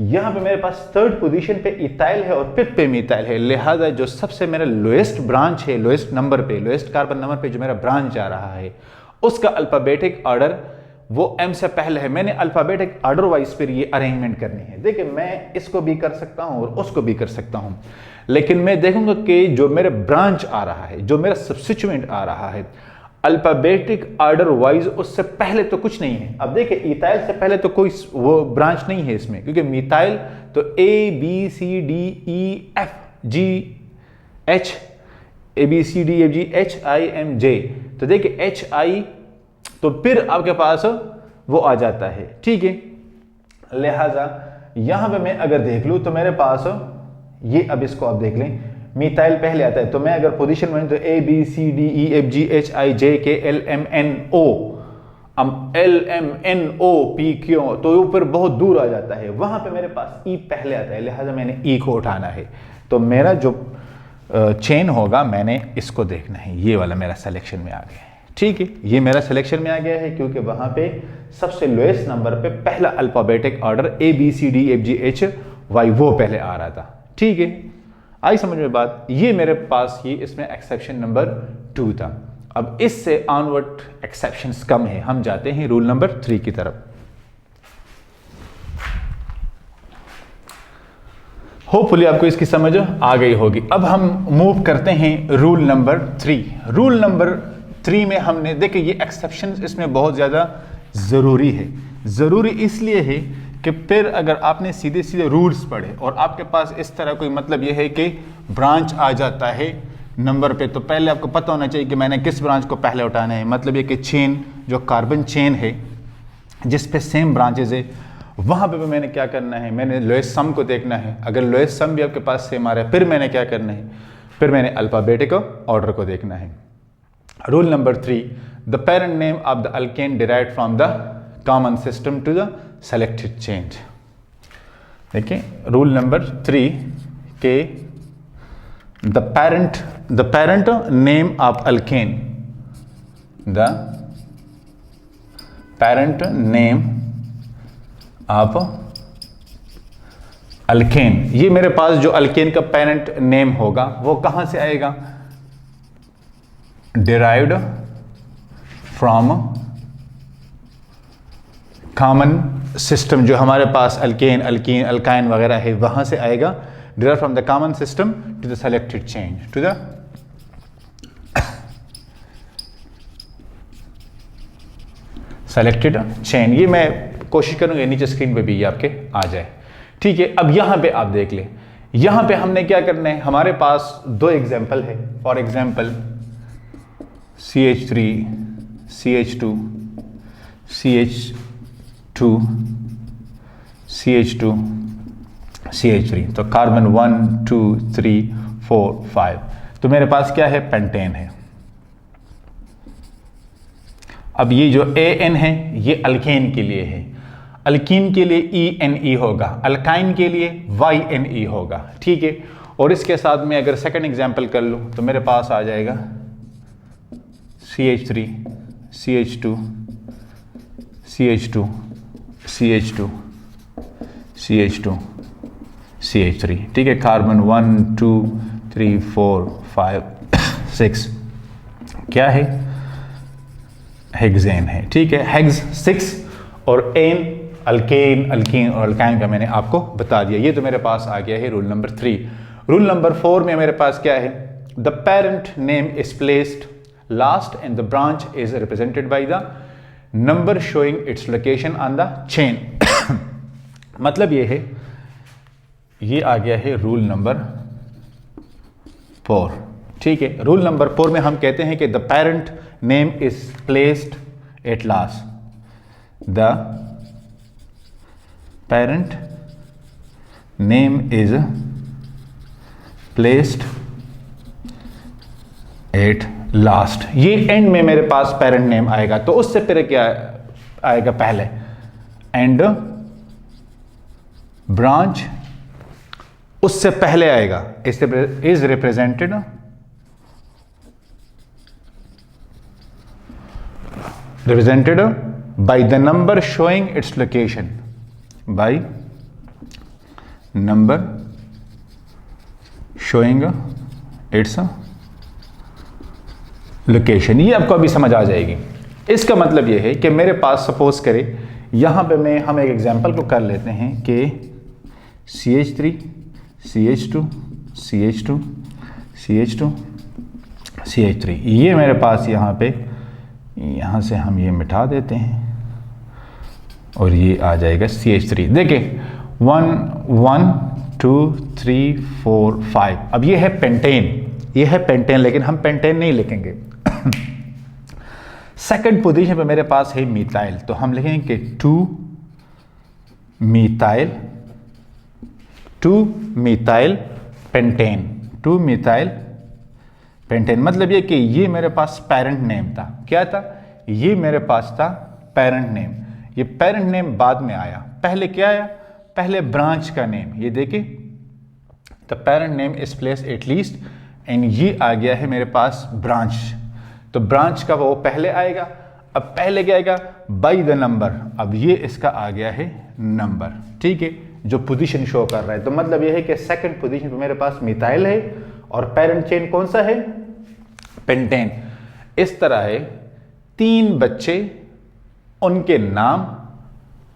यहां पे मेरे पास 3rd पोजीशन पे इथाइल है और 5th पे मिथाइल है, लिहाजा जो सबसे मेरा लोएस्ट ब्रांच है, लोएस्ट नंबर पे, लोएस्ट कार्बन नंबर पे जो मेरा ब्रांच आ रहा है उसका अल्फाबेटिक ऑर्डर वो M से पहले है। मैंने अल्फाबेटिक ऑर्डर वाइज फिर ये अरेंजमेंट करनी है। देखिए, मैं इसको भी कर सकता हूं और उसको भी कर सकता हूं, लेकिन मैं देखूंगा कि जो मेरे ब्रांच आ रहा है, जो मेरा सब्स्टिट्यूएंट आ रहा है, अल्फाबेटिक ऑर्डर वाइज उससे पहले तो कुछ नहीं है। अब देखिए, इथाइल से पहले तो कोई वो ब्रांच नहीं है इसमें, क्योंकि मिथाइल तो ABCDEFGH, ABCDEFGHIMJ, तो देखिए HI तो फिर आपके पास वो आ जाता है। ठीक है, लिहाजा यहां पे मैं अगर देख लूं तो मेरे पास ये, अब इसको आप देख लें, मिथाइल पहले आता है, तो मैं अगर पोजीशन में तो ABCDEFGHIJKLMNO, अब LMNOP क्यों, तो ऊपर बहुत दूर आ जाता है, वहां पे मेरे पास E पहले आता है, लिहाजा मैंने E को उठाना है। तो मेरा जो चेन होगा मैंने इसको देखना है, ये वाला मेरा सिलेक्शन में आ गया है। ठीक है, ये मेरा सिलेक्शन में आ गया है क्योंकि वहां पे सबसे लोएस्ट नंबर पे पहला अल्फाबेटिक ऑर्डर ABCDEFGHY वो पहले आ रहा था। ठीक है, आई समझ में बात। ये मेरे पास ही इसमें एक्सेप्शन नंबर 2 था। अब इससे ऑनवर्ड एक्सेप्शंस कम है, हम जाते हैं रूल नंबर 3 की तरफ। होपफुली आपको इसकी समझ आ गई होगी। अब हम मूव करते हैं रूल नंबर 3। रूल नंबर 3 में हमने देखिए, ये एक्सेप्शन इसमें बहुत ज़्यादा ज़रूरी है। ज़रूरी इसलिए है कि फिर अगर आपने सीधे सीधे रूल्स पढ़े और आपके पास इस तरह कोई मतलब ये है कि ब्रांच आ जाता है नंबर पे, तो पहले आपको पता होना चाहिए कि मैंने किस ब्रांच को पहले उठाना है। मतलब ये कि चेन, जो कार्बन चेन है जिस पे सेम ब्रांचेज है, वहाँ पे भी मैंने क्या करना है, मैंने लोएस्ट सम को देखना है। अगर लोएस्ट सम भी आपके पास सेम आ रहा है, फिर मैंने क्या करना है, फिर मैंने अल्फाबेटिक ऑर्डर को देखना है। Rule number 3, the parent name of the alkane derived from the common system to the selected chain. देखिए, रूल नंबर 3 के the parent name of alkane, the parent name of alkane. ये मेरे पास जो alkane का parent name होगा वो कहां से आएगा? डिराइव्ड फ्रॉम कॉमन सिस्टम, जो हमारे पास अल्केन, अल्कीन, अल्काइन वगैरह है वहां से आएगा। Derive from the common system to the selected chain, to the selected chain. ये मैं कोशिश करूंगा नीचे स्क्रीन पे भी ये आपके आ जाए, ठीक है। अब यहां पे आप देख लें, यहां पे हमने क्या करना है, हमारे पास दो एग्जाम्पल है। For example CH3, CH2, CH2, CH2, CH3, तो कार्बन 1 2 3 4 5, तो मेरे पास क्या है? पेंटेन है। अब ये जो AN है ये अल्केन के लिए है, अल्कीन के लिए ENE होगा, अल्काइन के लिए YNE होगा, ठीक है। और इसके साथ में अगर सेकंड एग्जांपल कर लूं तो मेरे पास आ जाएगा CH3, CH2, CH2, CH2, CH2, CH3, ठीक है। कार्बन 1 2 3 4 5 6 क्या है? हेक्सेन है, ठीक है। हेक्स 6 और एन अल्केन, अल्कीन और अल्काइन का मैंने आपको बता दिया। ये तो मेरे पास आ गया है रूल नंबर 3। रूल नंबर 4 में मेरे पास क्या है? The parent name is placed last and the branch is represented by the number showing its location on the chain. मतलब ये है, ये आ गया है रूल नंबर 4, ठीक है। रूल नंबर 4 में हम कहते हैं कि the parent name is placed at last, the parent name is placed at last। ये एंड में मेरे पास पेरेंट नेम आएगा, तो उससे फिर क्या आएगा? पहले एंड ब्रांच उससे पहले आएगा। Is represented by the number showing its location, by number showing its location. ये आपको अभी समझ आ जाएगी। इसका मतलब ये है कि मेरे पास सपोज करें यहां पे हम एक एग्जांपल को कर लेते हैं कि CH3, CH2, CH2, CH2, CH3, ये मेरे पास यहाँ पे, यहाँ से हम ये मिटा देते हैं और ये आ जाएगा CH3। देखिए 1 1 2 3 4 5। अब ये है पेंटेन, ये है पेंटेन, लेकिन हम पेंटेन नहीं लिखेंगे। सेकंड पोजीशन पे मेरे पास है मिथाइल, तो हम लिखेंगे 2 methyl, 2 methyl pentane, 2 methyl pentane. मतलब ये कि ये मेरे पास पेरेंट नेम था। क्या था? ये मेरे पास था पेरेंट नेम। ये पेरेंट नेम बाद में आया, पहले क्या आया? पहले ब्रांच का नेम। ये देखिए the parent name is placed at least, and ये आ गया है मेरे पास ब्रांच। तो ब्रांच का वो पहले आएगा। अब पहले क्या आएगा? By the number. अब ये इसका आ गया है नंबर, ठीक है, जो पोजीशन शो कर रहा है। तो मतलब ये है कि सेकंड पोजीशन पे मेरे पास मिथाइल है और पेरेंट चेन कौन सा है? पेंटेन। इस तरह है 3 बच्चे, उनके नाम,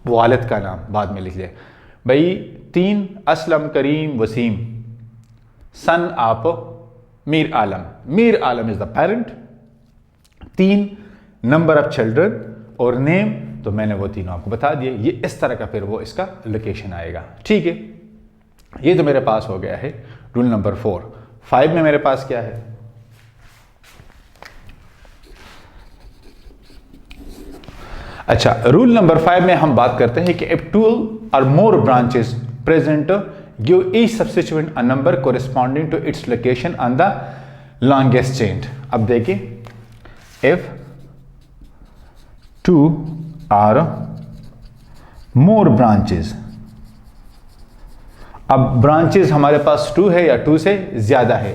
वालिद का नाम बाद में लिख लिया भाई। 3 Aslam, Karim, Wasim, son of Mir Alam. Mir Alam is the parent. 3 number of children और नेम, तो मैंने वो तीनों आपको बता दिए। ये इस तरह का फिर वो इसका लोकेशन आएगा, ठीक है। ये तो मेरे पास हो गया है रूल नंबर 4। 5 में मेरे पास क्या है? अच्छा, रूल नंबर 5 में हम बात करते हैं कि if 2 or more branches present, give each substituent a number corresponding to its location on the longest chain। अब देखिए, if 2 or more branches, अब ब्रांचेस हमारे पास 2 है या 2 से ज्यादा है,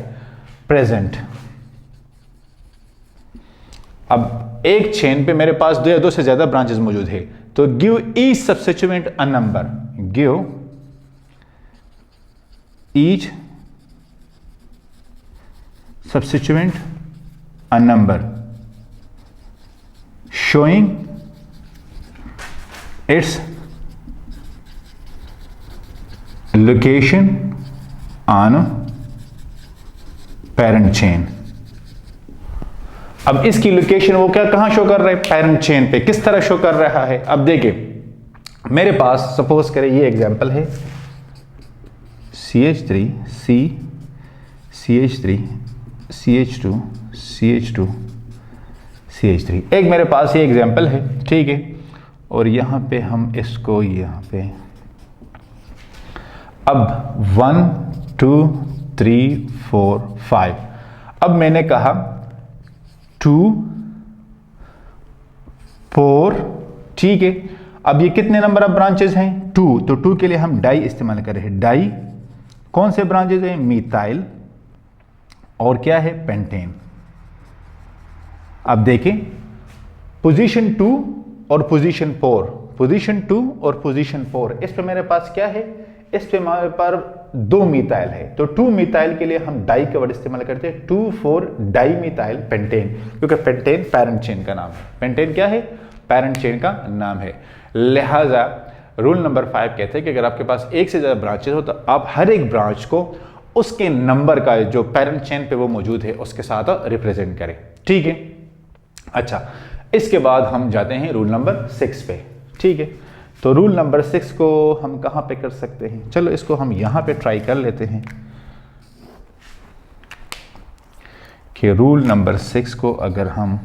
प्रेजेंट। अब एक चेन पे मेरे पास दो या दो से ज्यादा ब्रांचेस मौजूद है, तो give each substituent a number, give each substituent a number showing its location on parent chain। अब इसकी लोकेशन वो क्या कहां शो कर रहा है, पेरेंट चेन पे। किस तरह शो कर रहा है, अब देखिए मेरे पास सपोज करें ये एग्जांपल है CH3 C CH3 CH2 CH2 CH3, एक मेरे पास ये एग्जांपल है, ठीक है। और यहां पे हम इसको यहां पे अब 1 2 3 4 5, अब मैंने कहा 2 4, ठीक है। अब ये कितने नंबर ऑफ ब्रांचेस हैं, 2, तो 2 के लिए हम डाई इस्तेमाल कर रहे हैं। डाई कौन से ब्रांचेस हैं, मिथाइल और क्या है, पेंटेन। अब देखें पोजीशन 2 और पोजीशन 4, पोजीशन 2 और पोजीशन 4, इस पे मेरे पास क्या है, इस पे हमारे पास 2 मिथाइल है, तो 2 मिथाइल के लिए हम डाई का वर्ड इस्तेमाल करते हैं, 2,4 डाई मिथाइल पेंटेन, क्योंकि पेंटेन पेरेंट चेन का नाम है। पेंटेन क्या है, पेरेंट चेन का नाम है। लिहाजा रूल नंबर 5 कहते हैं कि अगर आपके पास एक से ज्यादा ब्रांचेस हो तो आप हर एक ब्रांच को उसके नंबर का जो पेरेंट चेन पे वो मौजूद है उसके साथ रिप्रेजेंट करें, ठीक है। अच्छा, इसके बाद हम जाते हैं रूल नंबर 6 पे, ठीक है। तो रूल नंबर 6 को हम कहां पे कर सकते हैं, चलो इसको हम यहां पे ट्राई कर लेते हैं कि रूल नंबर 6 को अगर हम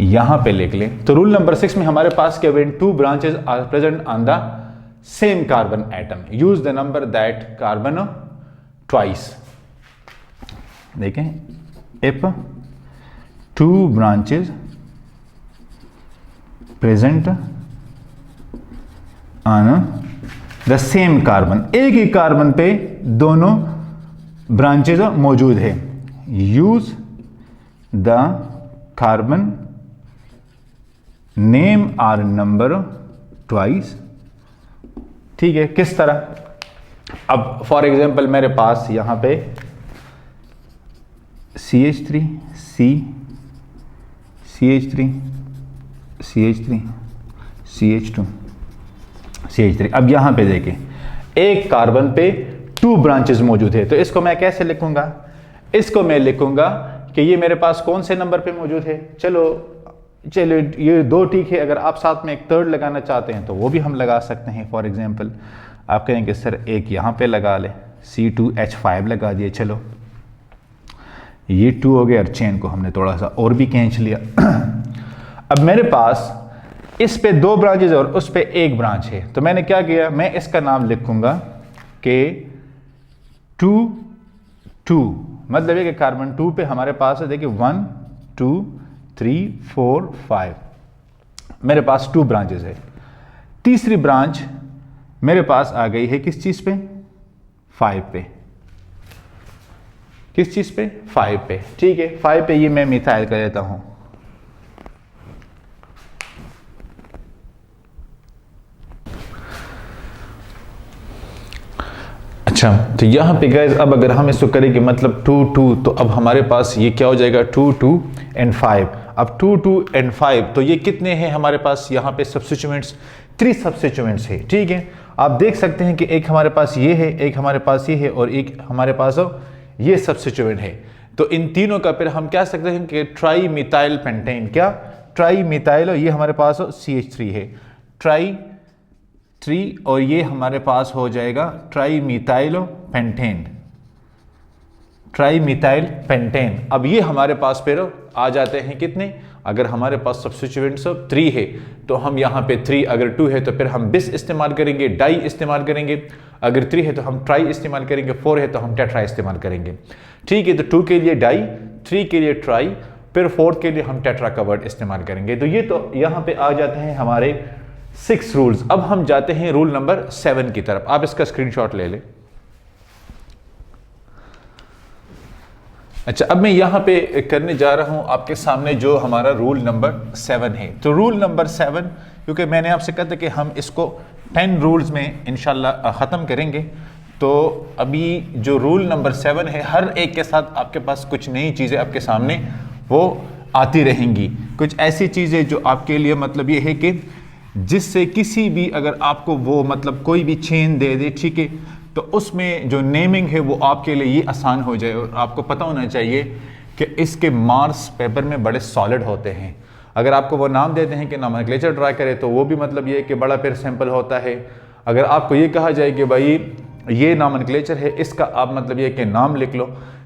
यहां पे लिख लें, तो रूल नंबर 6 में हमारे पास क्या, when 2 branches are present on the same carbon atom use the number that carbon twice. देखें, if 2 branches present on the same carbon, एक ही कार्बन पे दोनों ब्रांचेस मौजूद है, use the carbon name or number twice, ठीक है। किस तरह, अब फॉर एग्जांपल मेरे पास यहां पे CH3 C CH3 CH3 CH2 CH3, अब यहां पे देखें एक कार्बन पे 2 ब्रांचेस मौजूद है, तो इसको मैं कैसे लिखूंगा, इसको मैं लिखूंगा कि ये मेरे पास कौन से नंबर पे मौजूद है। चलो ये 2 ठीक है, अगर आप साथ में एक थर्ड लगाना चाहते हैं तो वो भी हम लगा सकते हैं। फॉर एग्जांपल आप कहेंगे सर एक यहां पे लगा ले, C2H5 लगा दिए, चलो ये 2 हो गया और चेन को हमने थोड़ा सा और भी खींच लिया। अब मेरे पास इस पे 2 ब्रांचेज और उस पे 1 ब्रांच है, तो मैंने क्या किया, मैं इसका नाम लिखूंगा कि 2 मतलब है कि कार्बन 2 पे हमारे पास है, देखिए 1 2 3 4 5, मेरे पास 2 ब्रांचेस है। तीसरी ब्रांच मेरे पास आ गई है किस चीज पे, 5 पे, किस चीज पे, 5 पे, ठीक है। 5 पे ये मैं मिथाइल कर देता हूं। अच्छा, तो यहां पे गाइस अब अगर हम इसको करेंगे मतलब 2 2, तो अब हमारे पास ये क्या हो जाएगा 2 2 एंड 5। अब 2 2 एंड 5, तो ये कितने हैं हमारे पास यहां पे सब्स्टिट्यूएंट्स, 3 सब्स्टिट्यूएंट्स है, ठीक है। आप देख सकते हैं कि एक हमारे पास ये है, एक हमारे पास ये है और एक हमारे पास ये सब्स्टिट्यूएंट है। तो इन तीनों का फिर हम क्या सकते हैं कि ट्राई मिथाइल पेंटेन, क्या ट्राई मिथाइल, ये हमारे पास CH3 है, ट्राई 3, और ये हमारे पास हो जाएगा tri methyl pentane, tri methyl pentane. अब ये हमारे पास फिर आ जाते हैं कितने, अगर हमारे पास सब्स्टिट्यूएंट्स 3 है तो हम यहाँ पे 3, अगर 2 है तो फिर हम बिस इस्तेमाल करेंगे, डाई इस्तेमाल करेंगे, अगर 3 है तो हम ट्राई इस्तेमाल करेंगे, 4 है तो हम टेट्रा इस्तेमाल करेंगे, ठीक है। तो 2 के लिए डाई, 3 के लिए ट्राई, फिर 4 के लिए हम टेट्रा का वर्ड इस्तेमाल करेंगे। तो ये तो यहाँ पे आ जाते हैं हमारे 6 रूल्स। अब हम जाते हैं रूल नंबर 7 की तरफ, आप इसका स्क्रीनशॉट ले लें। अच्छा, अब मैं यहाँ पे करने जा रहा हूँ आपके सामने जो हमारा रूल नंबर 7 है। तो रूल नंबर 7, क्योंकि मैंने आपसे कहा था कि हम इसको 10 रूल्स में इंशाल्लाह ख़त्म करेंगे, तो अभी जो रूल नंबर 7 है, हर एक के साथ आपके पास कुछ नई चीज़ें आपके सामने वो आती रहेंगी। कुछ ऐसी चीज़ें जो आपके लिए मतलब ये है कि जिससे किसी भी अगर आपको वो मतलब कोई भी चेन दे दे, ठीक है, तो उसमें जो नेमिंग है वो आपके लिए ये आसान हो जाए। और आपको पता होना चाहिए कि इसके मार्क्स पेपर में बड़े सॉलिड होते हैं। अगर आपको वो नाम देते हैं कि नोमेनक्लेचर ड्रा करे, तो वो भी मतलब ये कि बड़ा फिर सिंपल होता है। अगर आपको ये कहा जाए कि भाई ये नोमेनक्लेचर है, इसका आप मतलब ये कि नाम लिख लो,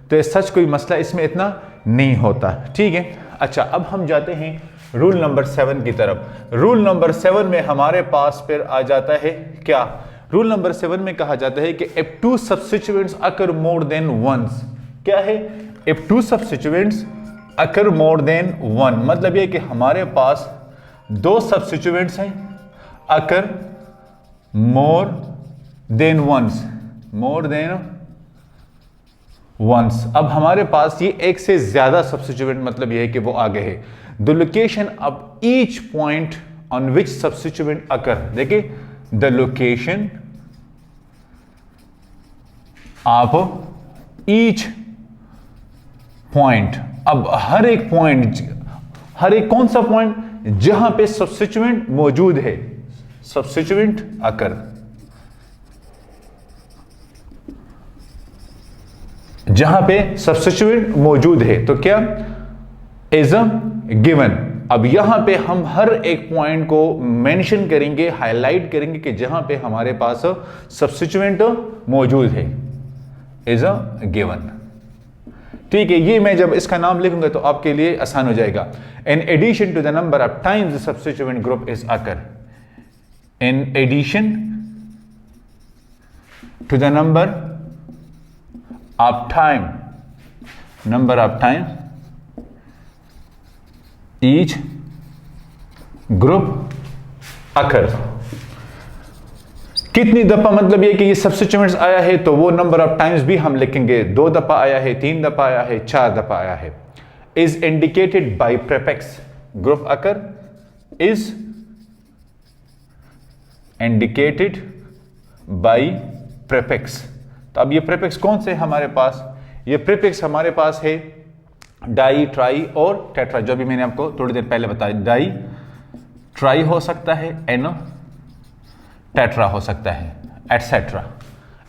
तो सच कोई मसला इसमें इतना नहीं होता, ठीक है। अच्छा, अब हम जाते हैं रूल नंबर 7 की तरफ। रूल नंबर 7 में हमारे पास फिर आ जाता है क्या? रूल नंबर 7 में कहा जाता है कि if two substituents occur more than once, क्या है? if two substituents occur more than one, मतलब ये कि हमारे पास दो substituents हैं, occur more than once, more than once। अब हमारे पास ये एक से ज्यादा substituent मतलब ये है कि वो आगे है। the location of each point on which substituent occur, देखिए the location of each point, अब हर एक पॉइंट, हर एक कौन सा पॉइंट? जहां पे सब्स्टिट्यूएंट मौजूद है, सब्स्टिट्यूएंट अकर, जहां पे सब्स्टिट्यूएंट मौजूद है, तो क्या? Is a given. अब यहां पे हम हर एक पॉइंट को मेंशन करेंगे, हाईलाइट करेंगे कि जहां पे हमारे पास सब्स्टिट्यूएंट मौजूद है, इज अ गिवन, ठीक है। ये मैं जब इसका नाम लिखूंगा तो आपके लिए आसान हो जाएगा। In addition to the number of times the substituent group is occur, in addition to the number of time, number of time each group occur, कितनी दफा मतलब ये कि ये सब्स्टिट्यूएंट्स आया है, तो वो नंबर ऑफ टाइम्स भी हम लिखेंगे। 2 दफा आया है, 3 दफा आया है, 4 दफा आया है। Is indicated by prefix, group occur is indicated by prefix. तो अब ये प्रीफिक्स कौन से हमारे पास? ये प्रीफिक्स हमारे पास है डाई, ट्राई और टेट्रा, जो भी मैंने आपको थोड़ी देर पहले बताया। डाई, ट्राई हो सकता है, एनो, टेट्रा हो सकता है, etcetera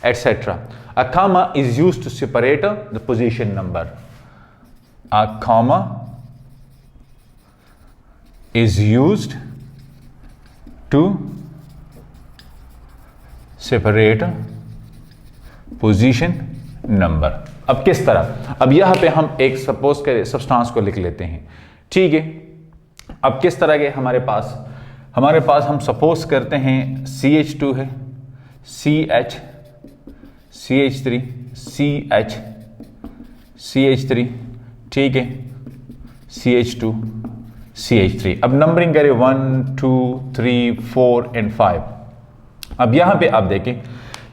etcetera. A comma is used to separate the position number, a comma is used to separate position number. अब किस तरह? अब यहां पे हम एक सपोज के सब्सटेंस को लिख लेते हैं, ठीक है। अब किस तरह के हमारे पास हम सपोज करते हैं CH2 है, CH, CH3, CH, CH3, ठीक है, CH2, CH3। अब नंबरिंग करें 1 2 3 4 एंड 5। अब यहां पे आप देखें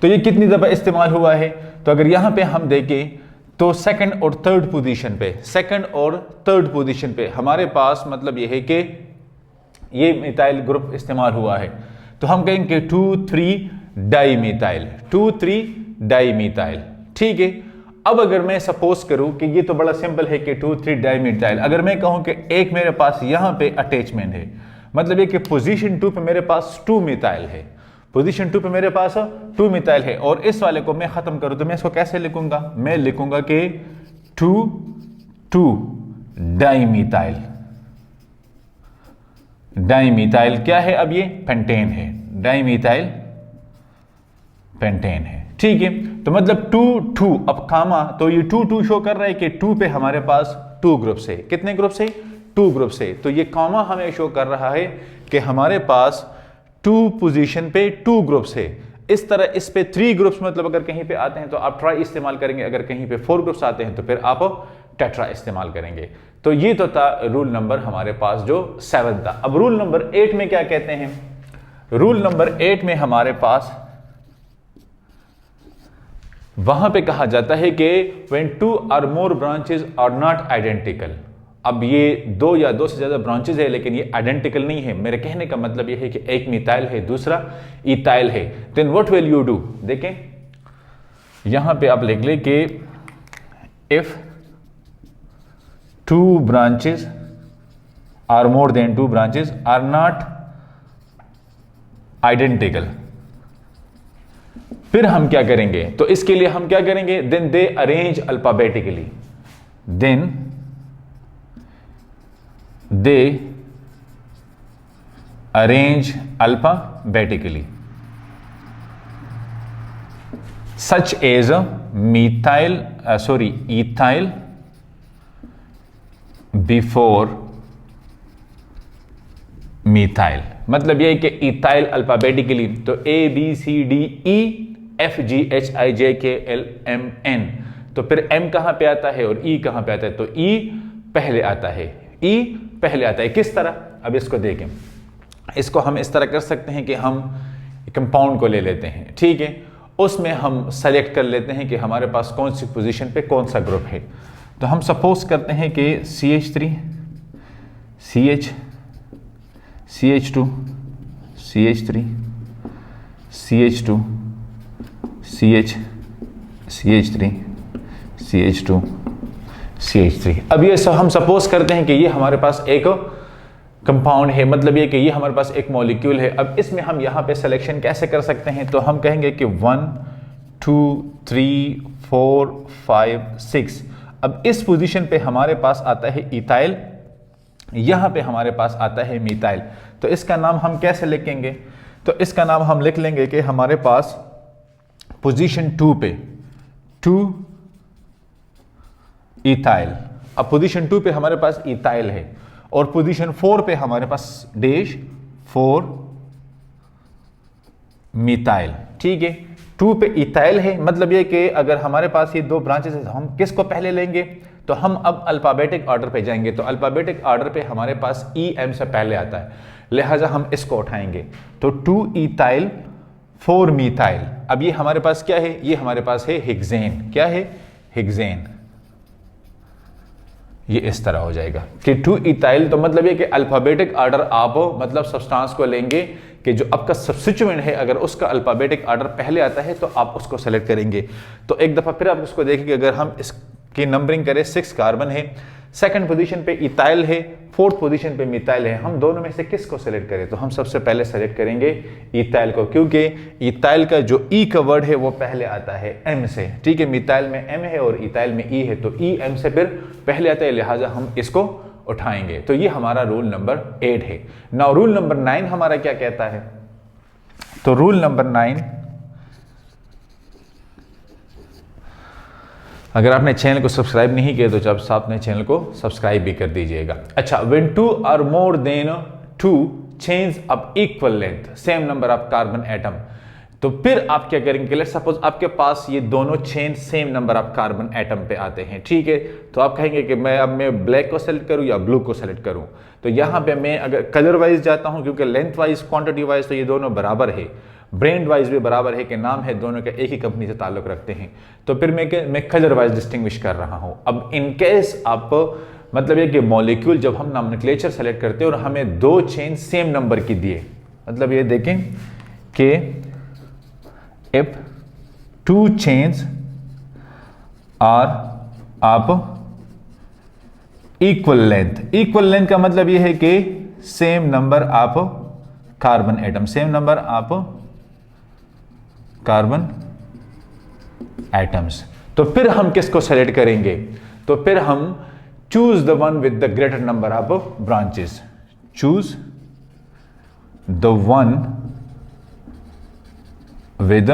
तो ये कितनी दफा इस्तेमाल हुआ है। तो अगर यहां पे हम देखें तो सेकंड और थर्ड पोजीशन पे हमारे पास मतलब ये है कि ये मिथाइल ग्रुप इस्तेमाल हुआ है। तो हम कहेंगे 2 3 डाइमिथाइल, 2 3 डाइमिथाइल, ठीक है। अब अगर मैं सपोज करूं कि ये तो बड़ा सिंपल है कि 2 3 डाइमिथाइल, अगर मैं कहूं कि एक मेरे पास यहां पे अटैचमेंट है, मतलब ये कि पोजीशन 2 पे मेरे पास 2 मिथाइल है, पोजीशन 2 पे मेरे पास 2 मिथाइल है, और इस वाले को मैं खत्म करूं तो मैं इसको कैसे लिखूंगा? मैं लिखूंगा कि 2 2 डाइमिथाइल। डाइमिथाइल क्या है? अब ये पेंटेन है, डाइमिथाइल पेंटेन है, ठीक है। तो मतलब 2 2, अब कामा, तो ये 2 2 शो कर रहा है कि 2 पे हमारे पास 2 ग्रुप्स है। कितने ग्रुप्स है? 2 ग्रुप्स है। तो ये कामा हमें शो कर रहा है कि हमारे पास 2 पोजीशन पे 2 ग्रुप्स है। इस तरह इस पे 3 ग्रुप्स, मतलब अगर कहीं पे आते हैं तो आप ट्राई इस्तेमाल करेंगे, अगर कहीं पे 4 ग्रुप्स आते हैं तो फिर आप टेट्रा इस्तेमाल करेंगे। तो ये तो था रूल नंबर हमारे पास जो 7 था। अब रूल नंबर 8 में क्या कहते हैं? रूल नंबर 8 में हमारे पास वहां पे कहा जाता है कि when two or more branches are not identical। अब ये दो या दो से ज्यादा ब्रांचेज है लेकिन ये आइडेंटिकल नहीं है। मेरे कहने का मतलब ये है कि एक मिथाइल है, दूसरा इथाइल है, then what will you do. देखें यहां पे आप लिख ले कि if two branches are more than two branches are not identical, फिर हम क्या करेंगे, तो इसके लिए हम क्या करेंगे, then they arrange alphabetically, then they arrange alphabetically such as methyl ethyl before methyl. मतलब यह है कि इथाइल अल्फाबेटिकली, तो A B C D E F G H I J K L M N, तो फिर एम कहां पे आता है और ई कहां पे आता है, तो ई पहले आता है, ई पहले आता है। किस तरह, अब इसको देखें, इसको हम इस तरह कर सकते हैं कि हम कंपाउंड को ले लेते हैं, ठीक है, उसमें हम सेलेक्ट कर लेते हैं कि हमारे पास कौन सी पोजीशन पे कौन सा ग्रुप है। तो हम सपोज करते हैं कि CH3 CH CH2 CH3 CH2 CH CH3 CH2 CH3। अब ये हम सपोज करते हैं कि ये हमारे पास एक कंपाउंड है, मतलब ये कि ये हमारे पास एक मॉलिक्यूल है। अब इसमें हम यहाँ पे सिलेक्शन कैसे कर सकते हैं, तो हम कहेंगे कि 1 2 3 4 5 6। अब इस पोजीशन पे हमारे पास आता है इथाइल, यहाँ पे हमारे पास आता है मिथाइल। तो इसका नाम हम कैसे लिखेंगे, तो इसका नाम हम लिख लेंगे कि हमारे पास पोजीशन 2 पे 2 इथाइल। अब पोजीशन 2 पे हमारे पास इथाइल है और पोजीशन 4 पे हमारे पास डैश 4 मिथाइल, ठीक है। 2 पे इथाइल है, मतलब ये कि अगर हमारे पास ये दो ब्रांचेस है, हम किसको पहले लेंगे, तो हम अब अल्फाबेटिक ऑर्डर पे जाएंगे। तो अल्फाबेटिक ऑर्डर पे हमारे पास ई एम से पहले आता है, लिहाजा हम इसको उठाएंगे। तो 2 इथाइल 4 मिथाइल। अब ये हमारे पास क्या है, ये हमारे पास है हेक्सेन। क्या है, हेक्सेन। ये इस तरह हो जाएगा कि 2 इथाइल, तो मतलब ये कि अल्फाबेटिक ऑर्डर आप मतलब सब्सटेंस को लेंगे कि जो आपका सब्स्टिट्यूएंट है, अगर उसका अल्फाबेटिक ऑर्डर पहले आता है तो आप उसको सेलेक्ट करेंगे। तो एक दफा फिर आप उसको देखेंगे, अगर हम इसकी नंबरिंग करें, 6 कार्बन है, सेकंड पोजीशन पे इथाइल है, फोर्थ पोजीशन पे मिथाइल है, हम दोनों में से किसको सेलेक्ट करें, तो हम सबसे पहले सेलेक्ट करेंगे इथाइल को, क्योंकि इथाइल का जो ई का वर्ड है वो पहले आता है एम से, ठीक है। मिथाइल में एम है और इथाइल में ई है, तो ई एम से फिर पहले आता है, लिहाजा हम इसको उठाएंगे। तो ये हमारा रूल नंबर 8 है। नाउ रूल नंबर 9 हमारा क्या कहता है, तो रूल नंबर 9, अगर आपने चैनल को सब्सक्राइब नहीं किया तो जब आपने चैनल को सब्सक्राइब भी कर दीजिएगा। अच्छा, व्हेन 2 और more than 2 chains of equal length same number of carbon atom, तो फिर आप क्या करेंगे, लेट्स सपोज आपके पास ये दोनों chain same number of carbon atom पे आते हैं, ठीक है। तो आप कहेंगे कि मैं ब्लैक को सेलेक्ट करूं या ब्लू को सेलेक्ट करूं, तो यहां पे मैं अगर कलर वाइज जाता हूं, क्योंकि लेंथ वाइज क्वांटिटी वाइज तो ये दोनों बराबर है, ब्रांड वाइज भी बराबर है कि नाम है दोनों के एक ही कंपनी से ताल्लुक रखते हैं, तो फिर मैं कलर वाइज डिस्टिंग्विश कर रहा हूं। अब इन केस आप मतलब ये कि मॉलिक्यूल जब हम नॉमेनक्लेचर सेलेक्ट करते हैं और हमें दो चेन सेम नंबर की दिए, मतलब ये देखें कि इफ 2 चेन्स आर आप इक्वल लेंथ का मतलब ये है कि same number of carbon atom, same number of carbon atoms, तो फिर हम किसको सेलेक्ट करेंगे, तो फिर हम choose the one with the greater number of branches, choose the one with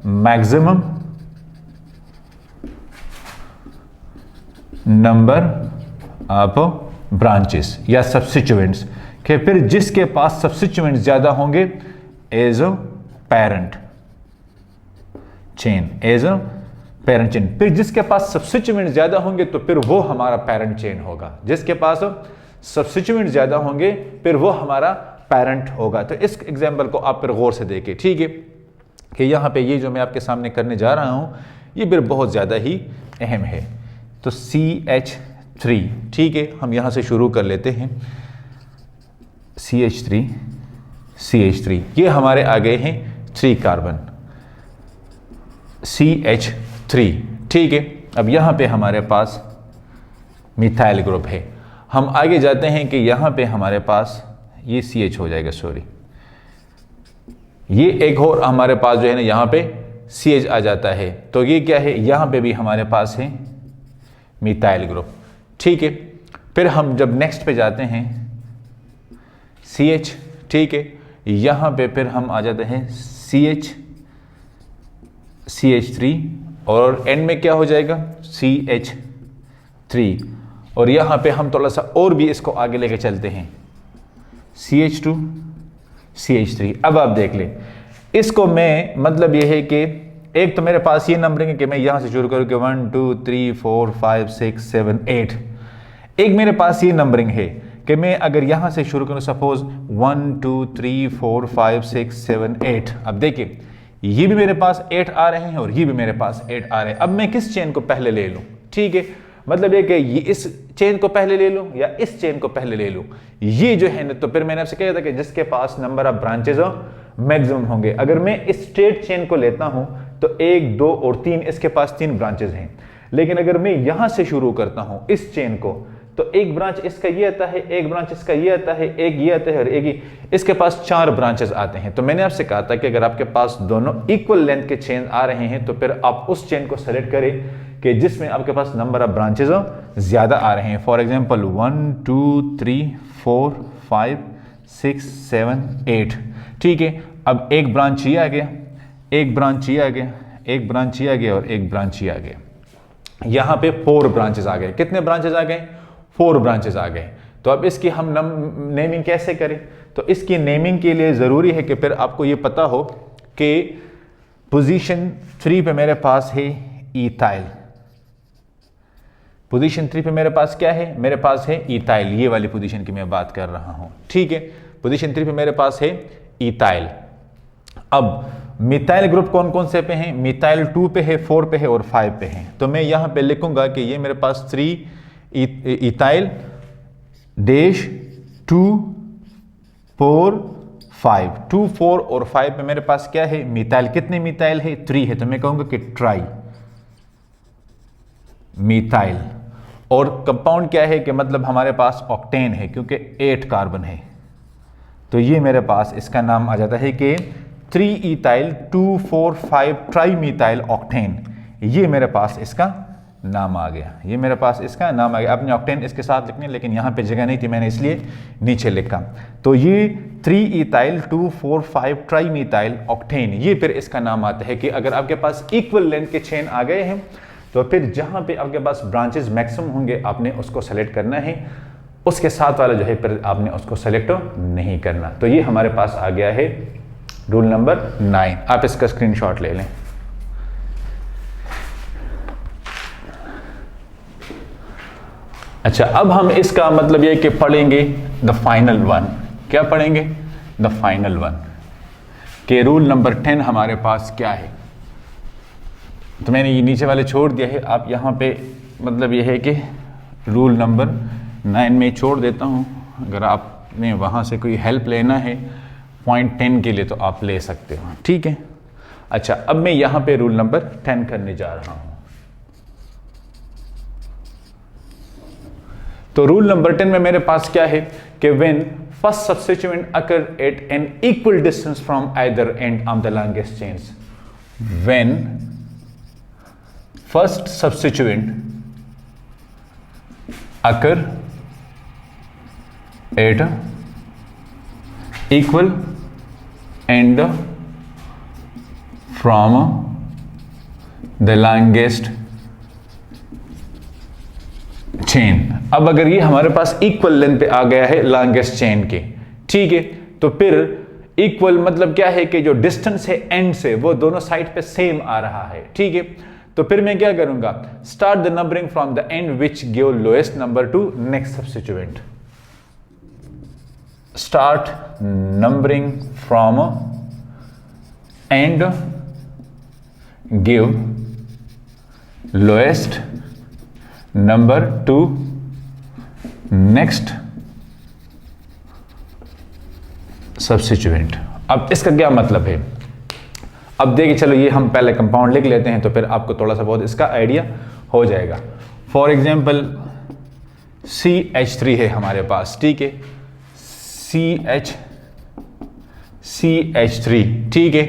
maximum number of branches या सब्स्टिट्यूएंट्स, कि फिर जिसके पास सब्स्टिट्यूएंट्स ज्यादा होंगे as a parent chain, as a parent chain, फिर जिसके पास सब्स्टिट्यूएंट्स ज्यादा होंगे तो फिर वो हमारा पेरेंट चेन होगा, जिसके पास सब्स्टिट्यूएंट्स ज्यादा होंगे फिर वो हमारा पेरेंट होगा। तो इस एग्जांपल को आप फिर गौर से देखिए, ठीक है, कि यहां पे ये जो मैं आपके सामने करने जा रहा हूं ये फिर बहुत ज़्यादा ही अहम है। तो CH3, ठीक है, हम यहाँ से शुरू कर लेते हैं। CH3 ये हमारे आ गए हैं 3 कार्बन, CH3, ठीक है। अब यहाँ पे हमारे पास मिथाइल ग्रुप है। हम आगे जाते हैं कि यहाँ पे हमारे पास ये CH हो जाएगा, सॉरी, ये एक और हमारे पास जो है ना यहाँ पे CH आ जाता है। तो ये क्या है, यहाँ पे भी हमारे पास है मिथाइल ग्रुप, ठीक है। फिर हम जब नेक्स्ट पे जाते हैं CH, ठीक है, यहाँ पे फिर हम आ जाते हैं CH3 और एंड में क्या हो जाएगा CH3। और यहाँ पे हम थोड़ा सा और भी इसको आगे लेके चलते हैं, CH2 CH3। अब आप देख लें इसको, मैं मतलब ये है कि एक तो मेरे पास ये नंबरिंग है कि मैं यहाँ से शुरू करूँ कि 1 2 3 4 5 6 7 8। एक मेरे पास ये नंबरिंग है कि मैं अगर यहाँ से शुरू करूँ सपोज 1 2 3 4 5 6 7 8। अब देखिए ये भी मेरे पास 8 आ रहे हैं और ये भी मेरे पास 8 आ रहे हैं। अब मैं किस चेन को पहले ले लूँ, ठीक है, मतलब ये कि ये इस चेन को पहले ले लूँ या इस चेन को पहले ले लूँ, ये जो है ना। तो फिर मैंने आपसे कहा था कि जिसके पास नंबर ऑफ ब्रांचेज हो मैक्सिमम होंगे। अगर मैं इस स्ट्रेट चेन को लेता हूं तो 1 2 और 3, इसके पास 3 ब्रांचेज हैं। लेकिन अगर मैं यहां से शुरू करता हूं इस चेन को, तो एक ब्रांच इसका ये आता है, एक ब्रांच इसका ये आता है, एक ये आता है और एक ही, इसके पास 4 ब्रांचेज आते हैं। तो मैंने आपसे कहा था कि अगर आपके पास दोनों इक्वल लेंथ के चेन आ रहे हैं तो फिर आप उस चेन को सेलेक्ट करें कि जिसमें आपके पास नंबर ऑफ ब्रांचेज ज्यादा आ रहे हैं। फॉर एग्जांपल 1 2 3 4 5 6 7 8, ठीक है। अब एक ब्रांच ये आ गया, एक ब्रांच ये आ गया, एक ब्रांच ये आ गया और एक ब्रांच ये आ गया। यहां पे 4 ब्रांचेज आ गए। कितने ब्रांचेज आ गए? 4 ब्रांचेज आ गए। तो अब इसकी हम नेमिंग कैसे करें? तो इसकी नेमिंग के लिए जरूरी है कि फिर आपको ये पता हो कि पोजीशन 3 पे मेरे पास है इथाइल। पोजीशन 3 पे मेरे पास क्या है? मेरे पास है इथाइल। ये वाली पोजीशन की मैं बात कर रहा हूं, ठीक है। पोजीशन 3 पे मेरे पास है इथाइल। अब मिथाइल ग्रुप कौन कौन से पे हैं? मिथाइल 2 पे है, 4 पे है और 5 पे है। तो मैं यहां पे लिखूंगा कि ये मेरे पास 3 इथाइल डैश 2 4 5, 2 4 और 5 पे मेरे पास क्या है? मिथाइल। कितने मिथाइल है? 3 है। तो मैं कहूंगा कि ट्राई मिथाइल। और कंपाउंड क्या है कि मतलब हमारे पास ऑक्टेन है क्योंकि 8 कार्बन है। तो ये मेरे पास इसका नाम आ जाता है कि 3 इथाइल 2 4 5 ट्राई मिथाइल ऑक्टेन। ये मेरे पास इसका नाम आ गया, ये मेरे पास इसका नाम आ गया। आपने ऑक्टेन इसके साथ लिखने, लेकिन यहाँ पे जगह नहीं थी, मैंने इसलिए नीचे लिखा। तो ये 3 इथाइल 2 4 5 ट्राई मिथाइल ऑक्टेन, ये फिर इसका नाम आता है कि अगर आपके पास इक्वल लेंथ के चेन आ गए हैं तो फिर जहाँ पे आपके पास ब्रांचेस मैक्सिमम होंगे आपने उसको सेलेक्ट करना है, उसके साथ वाला जो है फिर आपने उसको सेलेक्ट नहीं करना। तो ये हमारे पास आ गया है रूल नंबर 9। आप इसका स्क्रीनशॉट ले लें। अच्छा, अब हम इसका मतलब ये कि पढ़ेंगे द फाइनल वन। क्या पढ़ेंगे? द फाइनल वन के रूल नंबर 10 हमारे पास क्या है। तो मैंने ये नीचे वाले छोड़ दिया है, आप यहाँ पे मतलब ये है कि रूल नंबर 9 में छोड़ देता हूँ। अगर आपने वहाँ से कोई हेल्प लेना है पॉइंट 10 के लिए तो आप ले सकते हो, ठीक है। अच्छा, अब मैं यहाँ पे रूल नंबर 10 करने जा रहा हूँ। तो रूल नंबर 10 में मेरे पास क्या है कि when first substituent occur at an equal distance from either end of the longest chains, when first substituent occur at equal end from the longest chain। अब अगर ये हमारे पास इक्वल लेंथ पे आ गया है लॉन्गेस्ट चेन के, ठीक है, तो फिर इक्वल मतलब क्या है कि जो डिस्टेंस है एंड से वो दोनों साइड पे सेम आ रहा है, ठीक है। तो फिर मैं क्या करूंगा? Start the numbering from the end which give lowest number to next substituent. Start numbering from end give lowest number to next substituent. अब इसका क्या मतलब है? अब देखिए, चलो ये हम पहले कंपाउंड लिख लेते हैं तो फिर आपको थोड़ा सा बहुत इसका आइडिया हो जाएगा। फॉर एग्जांपल CH3 है हमारे पास, ठीक है, CH3, ठीक है,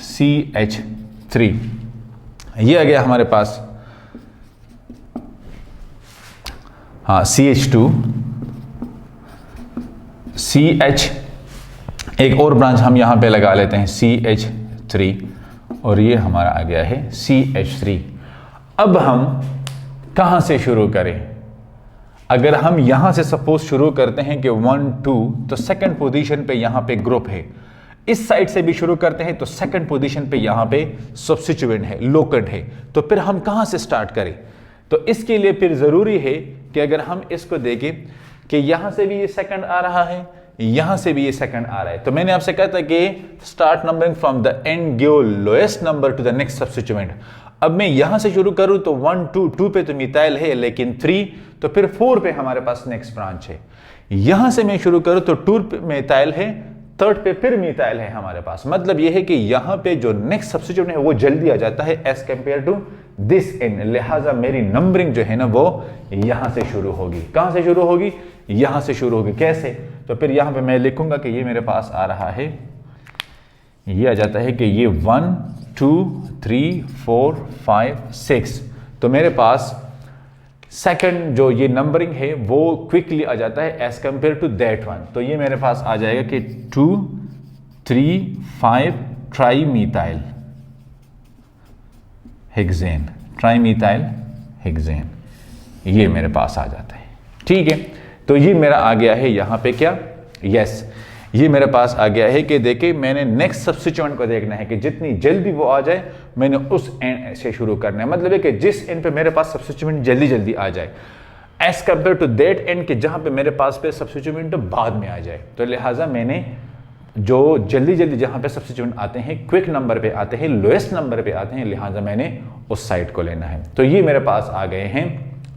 CH3 ये आ गया हमारे पास। हाँ, CH2, CH, एक और ब्रांच हम यहां पे लगा लेते हैं CH3, और ये हमारा आ गया है CH3। अब हम कहां से शुरू करें? अगर हम यहां से सपोज शुरू करते हैं कि 1 2, तो सेकंड पोजीशन पे यहां पे ग्रुप है। इस साइड से भी शुरू करते हैं तो सेकंड पोजीशन पे यहां पे सब्स्टिट्यूएंट है, लोकेंट है। तो फिर हम कहां से स्टार्ट करें? तो इसके लिए फिर जरूरी है कि अगर हम इसको देखें कि यहां से भी ये सेकंड आ रहा है, यहां से भी ये सेकंड आ रहा है, तो मैंने आपसे कहा था कि start numbering from the and, give lowest number to the next substituent. अब मैं यहां से शुरू करूं तो 1 2 2 पे तो मिथाइल है, लेकिन 3 तो फिर 4 पे हमारे पास नेक्स्ट ब्रांच है। यहां से मैं शुरू करूं तो 2 पे मिथाइल है, 3rd पे फिर मिथाइल है हमारे पास। मतलब यह है कि यहां पे जो नेक्स्ट सब्स्टिट्यूएंट है वो जल्दी आ जाता है as compare to this end. लिहाजा मेरी नंबरिंग जो है ना वो यहां से शुरू होगी। कहां से शुरू होगी? यहां से शुरू होगी। कैसे? तो फिर यहां पे मैं लिखूंगा कि ये मेरे पास आ रहा है, ये आ जाता है कि ये 1 2 3 4 5 6। तो मेरे पास सेकंड जो ये नंबरिंग है वो क्विकली आ जाता है as compare to that one. तो ये मेरे पास आ जाएगा कि 2 3 5 ट्राईमीथाइल हेक्सेन, ट्राईमीथाइल हेक्सेन, ये मेरे पास आ जाता है, ठीक है। तो ये मेरा आ गया है यहां पे क्या, यस, ये मेरे पास आ गया है कि देखिए मैंने नेक्स्ट सब्स्टिट्यूएंट को देखना है कि जितनी जल्दी वो आ जाए मैंने उस एंड से शुरू करना है। मतलब है कि जिस एंड पे मेरे पास सब्स्टिट्यूएंट जल्दी जल्दी आ जाए as compare to that end के जहां पे मेरे पास पे सब्स्टिट्यूएंट बाद में आ जाए। तो लिहाजा मैंने जो जल्दी जल्दी जहां पे सब्स्टिट्यूएंट आते हैं, क्विक नंबर पे आते हैं, लोएस्ट नंबर पे आते हैं, लिहाजा मैंने उस साइड को लेना है। तो ये मेरे पास आ गए हैं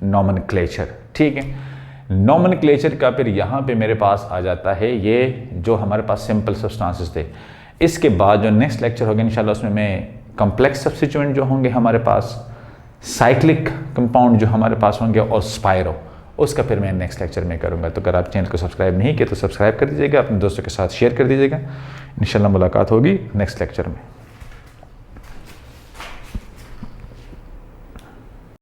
नॉमेनक्लेचर, ठीक है। नॉमेनक्लेचर का फिर यहाँ पे मेरे पास आ जाता है ये जो हमारे पास सिंपल सब्सटेंसेस थे। इसके बाद जो नेक्स्ट लेक्चर होगा इंशाल्लाह उसमें मैं कॉम्प्लेक्स सब्स्टिट्यूएंट जो होंगे हमारे पास, साइक्लिक कंपाउंड जो हमारे पास होंगे और स्पायरो, उसका फिर मैं नेक्स्ट लेक्चर में करूँगा। तो अगर आप चैनल को सब्सक्राइब नहीं किए तो सब्सक्राइब कर दीजिएगा, अपने दोस्तों के साथ शेयर कर दीजिएगा। इंशाल्लाह मुलाकात होगी नेक्स्ट लेक्चर में।